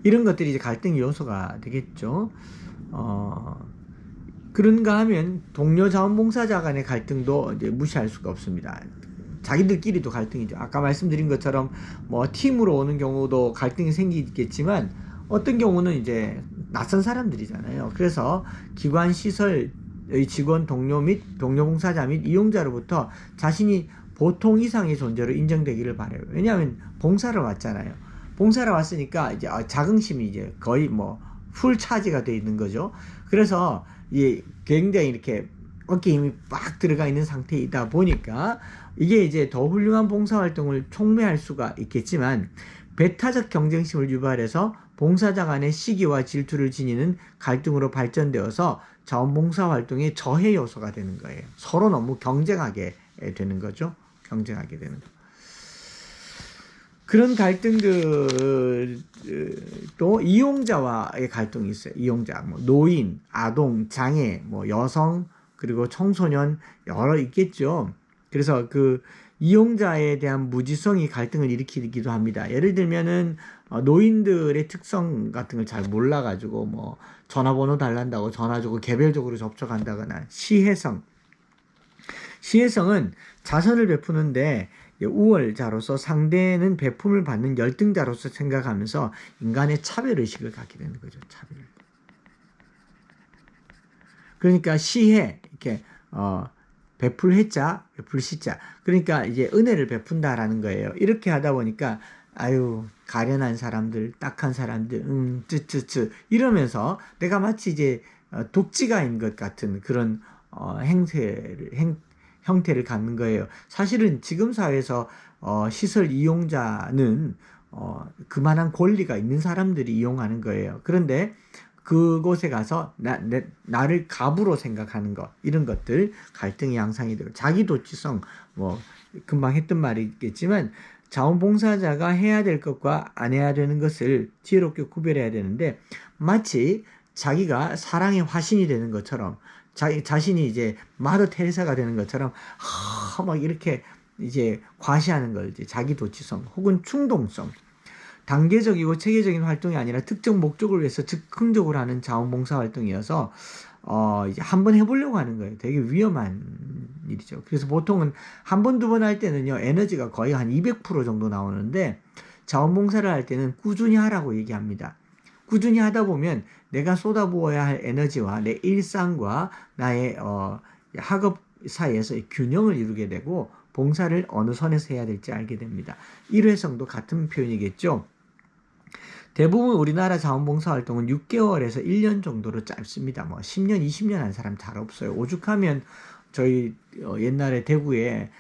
이런 것들이 이제 갈등의 요소가 되겠죠. 그런가 하면 동료 자원봉사자 간의 갈등도 이제 무시할 수가 없습니다. 자기들끼리도 갈등이죠. 아까 말씀드린 것처럼 팀으로 오는 경우도 갈등이 생기겠지만 어떤 경우는 이제 낯선 사람들이잖아요. 그래서 기관 시설 직원, 동료 및 동료 봉사자 및 이용자로부터 자신이 보통 이상의 존재로 인정되기를 바래요. 왜냐하면 봉사를 왔잖아요. 봉사를 왔으니까 이제 자긍심이 이제 거의 뭐 풀 차지가 돼 있는 거죠. 그래서 이 굉장히 이렇게 어깨 힘이 빡 들어가 있는 상태이다 보니까 이게 이제 더 훌륭한 봉사활동을 촉매할 수가 있겠지만 배타적 경쟁심을 유발해서 봉사자 간의 시기와 질투를 지니는 갈등으로 발전되어서 자원봉사활동의 저해 요소가 되는 거예요. 서로 너무 경쟁하게 되는 거죠. 경쟁하게 되는 거. 그런 갈등들도 이용자와의 갈등이 있어요. 이용자, 뭐 노인, 아동, 장애, 뭐 여성, 그리고 청소년 여러 있겠죠. 그래서 그 이용자에 대한 무지성이 갈등을 일으키기도 합니다. 예를 들면은 노인들의 특성 같은 걸 잘 몰라가지고 뭐 전화번호 달란다고 전화 주고 개별적으로 접촉한다거나 시혜성은 자선을 베푸는데 우월자로서 상대는 베품을 받는 열등자로서 생각하면서 인간의 차별의식을 갖게 되는 거죠. 차별. 그러니까 시혜 이렇게 베풀 해자, 베풀 시자. 그러니까 이제 은혜를 베푼다라는 거예요. 이렇게 하다 보니까 아유 가련한 사람들, 딱한 사람들, 쯔쯔쯔 이러면서 내가 마치 이제 독지가인 것 같은 그런 형태를 갖는 거예요. 사실은 지금 사회에서 시설 이용자는 그만한 권리가 있는 사람들이 이용하는 거예요. 그런데 그곳에 가서 나를 갑으로 생각하는 것 이런 것들 갈등이 양상이 되고 자기도취성 뭐 금방 했던 말이겠지만 자원봉사자가 해야 될 것과 안 해야 되는 것을 지혜롭게 구별해야 되는데 마치 자기가 사랑의 화신이 되는 것처럼 자신이 이제 마더 테레사가 되는 것처럼 막 이렇게 이제 과시하는 걸 이제 자기도취성 혹은 충동성 단계적이고 체계적인 활동이 아니라 특정 목적을 위해서 즉흥적으로 하는 자원봉사 활동이어서 이제 한번 해보려고 하는 거예요. 되게 위험한 일이죠. 그래서 보통은 한 번, 두 번 할 때는요, 에너지가 거의 한 200% 정도 나오는데 자원봉사를 할 때는 꾸준히 하라고 얘기합니다. 꾸준히 하다 보면 내가 쏟아부어야 할 에너지와 내 일상과 나의 학업 사이에서 균형을 이루게 되고 봉사를 어느 선에서 해야 될지 알게 됩니다. 일회성도 같은 표현이겠죠. 대부분 우리나라 자원봉사 활동은 6개월에서 1년 정도로 짧습니다. 뭐 10년, 20년 한 사람 잘 없어요. 오죽하면 저희 옛날에 대구에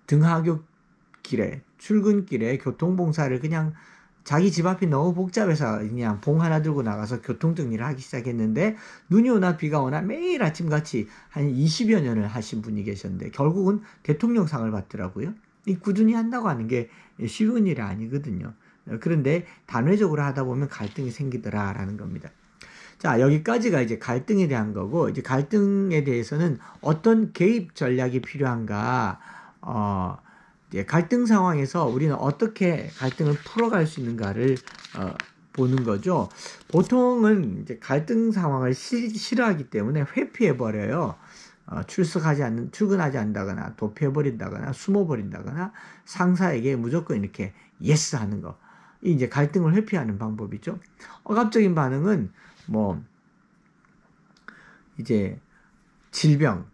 등하굣길에 출근길에 교통봉사를 그냥 자기 집 앞이 너무 복잡해서 그냥 봉 하나 들고 나가서 교통정리를 하기 시작했는데 눈이 오나 비가 오나 매일 아침같이 한 20여 년을 하신 분이 계셨는데 결국은 대통령상을 받더라고요. 이 꾸준히 한다고 하는 게 쉬운 일이 아니거든요. 그런데 단회적으로 하다 보면 갈등이 생기더라라는 겁니다. 자, 여기까지가 이제 갈등에 대한 거고 이제 갈등에 대해서는 어떤 개입 전략이 필요한가 갈등 상황에서 우리는 어떻게 갈등을 풀어갈 수 있는가를 보는 거죠. 보통은 이제 갈등 상황을 싫어하기 때문에 회피해버려요. 출근하지 않는다거나 도피해버린다거나 숨어버린다거나 상사에게 무조건 이렇게 예스 하는 거. 이제 갈등을 회피하는 방법이죠. 억압적인 반응은 뭐 이제 질병,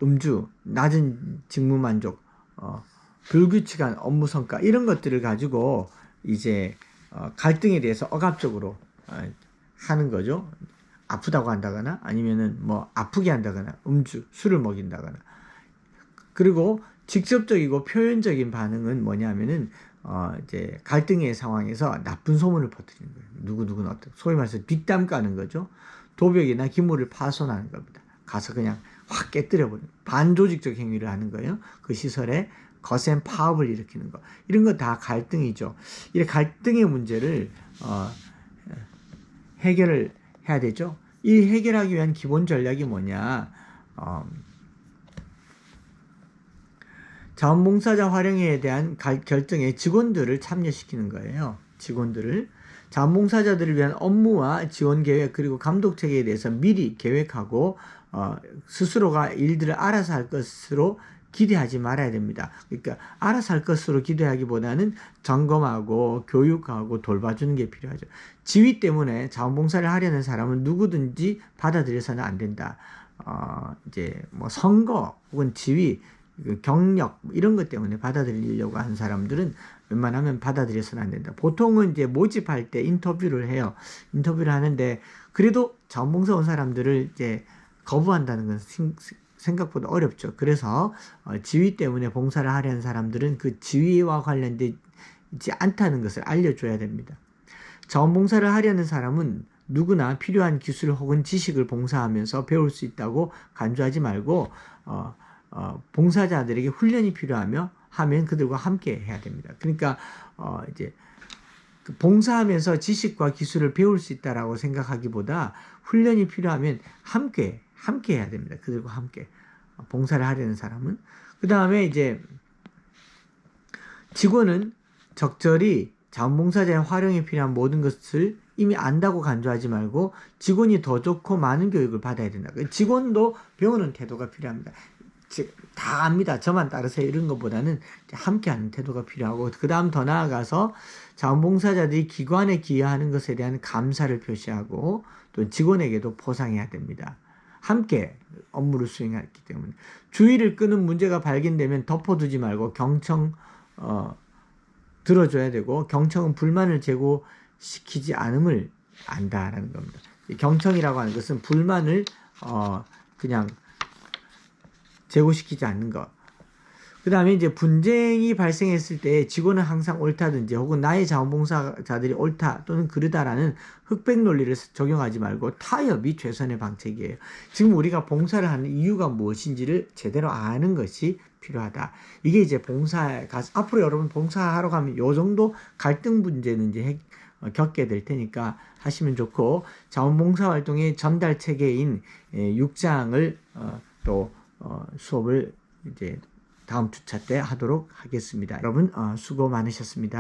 음주, 낮은 직무 만족, 불규칙한 업무 성과 이런 것들을 가지고 이제 갈등에 대해서 억압적으로 하는 거죠. 아프다고 한다거나 아니면은 뭐 아프게 한다거나 음주, 술을 먹인다거나. 그리고 직접적이고 표현적인 반응은 뭐냐면은 이제 갈등의 상황에서 나쁜 소문을 퍼뜨리는 거예요. 누구누구는 소위 말해서 뒷담 까는 거죠. 도벽이나 기물을 파손하는 겁니다. 가서 그냥 확 깨뜨려버리는 반조직적 행위를 하는 거예요. 그 시설에 거센 파업을 일으키는 거. 이런 거 다 갈등이죠. 이 갈등의 문제를 해결을 해야 되죠. 이 해결하기 위한 기본 전략이 뭐냐. 자원봉사자 활용에 대한 결정에 직원들을 참여시키는 거예요. 직원들을. 자원봉사자들을 위한 업무와 지원 계획 그리고 감독 체계에 대해서 미리 계획하고 스스로가 일들을 알아서 할 것으로 기대하지 말아야 됩니다. 그러니까 알아서 할 것으로 기대하기보다는 점검하고 교육하고 돌봐주는 게 필요하죠. 지위 때문에 자원봉사를 하려는 사람은 누구든지 받아들여서는 안 된다. 이제 뭐 선거 혹은 지위, 경력 이런 것 때문에 받아들이려고 하는 사람들은 웬만하면 받아들여서는 안 된다. 보통은 이제 모집할 때 인터뷰를 해요. 인터뷰를 하는데 그래도 자원봉사 온 사람들을 이제 거부한다는 건 생각보다 어렵죠. 그래서 지위 때문에 봉사를 하려는 사람들은 그 지위와 관련되지 않다는 것을 알려줘야 됩니다. 자원봉사를 하려는 사람은 누구나 필요한 기술 혹은 지식을 봉사하면서 배울 수 있다고 간주하지 말고 봉사자들에게 훈련이 필요하면 그들과 함께 해야 됩니다. 그러니까 이제 봉사하면서 지식과 기술을 배울 수 있다라고 생각하기보다 훈련이 필요하면 함께 해야 됩니다. 그들과 함께 봉사를 하려는 사람은. 그 다음에 이제 직원은 적절히 자원봉사자의 활용에 필요한 모든 것을 이미 안다고 간주하지 말고 직원이 더 좋고 많은 교육을 받아야 된다. 직원도 배우는 태도가 필요합니다. 다 압니다. 저만 따르세요. 이런 것보다는 함께하는 태도가 필요하고, 그 다음 더 나아가서 자원봉사자들이 기관에 기여하는 것에 대한 감사를 표시하고 또 직원에게도 포상해야 됩니다. 함께 업무를 수행했기 때문에. 주의를 끄는 문제가 발견되면 덮어두지 말고 경청 들어줘야 되고, 경청은 불만을 제고시키지 않음을 안다라는 겁니다. 경청이라고 하는 것은 불만을 그냥 제고시키지 않는 것. 그 다음에 이제 분쟁이 발생했을 때 직원은 항상 옳다든지 혹은 나의 자원봉사자들이 옳다 또는 그르다라는 흑백 논리를 적용하지 말고 타협이 최선의 방책이에요. 지금 우리가 봉사를 하는 이유가 무엇인지를 제대로 아는 것이 필요하다. 이게 이제 앞으로 여러분 봉사하러 가면 요 정도 갈등 문제는 이제 겪게 될 테니까 하시면 좋고, 자원봉사 활동의 전달 체계인 6장을 또 수업을 이제 다음 주차 때 하도록 하겠습니다. 여러분 수고 많으셨습니다.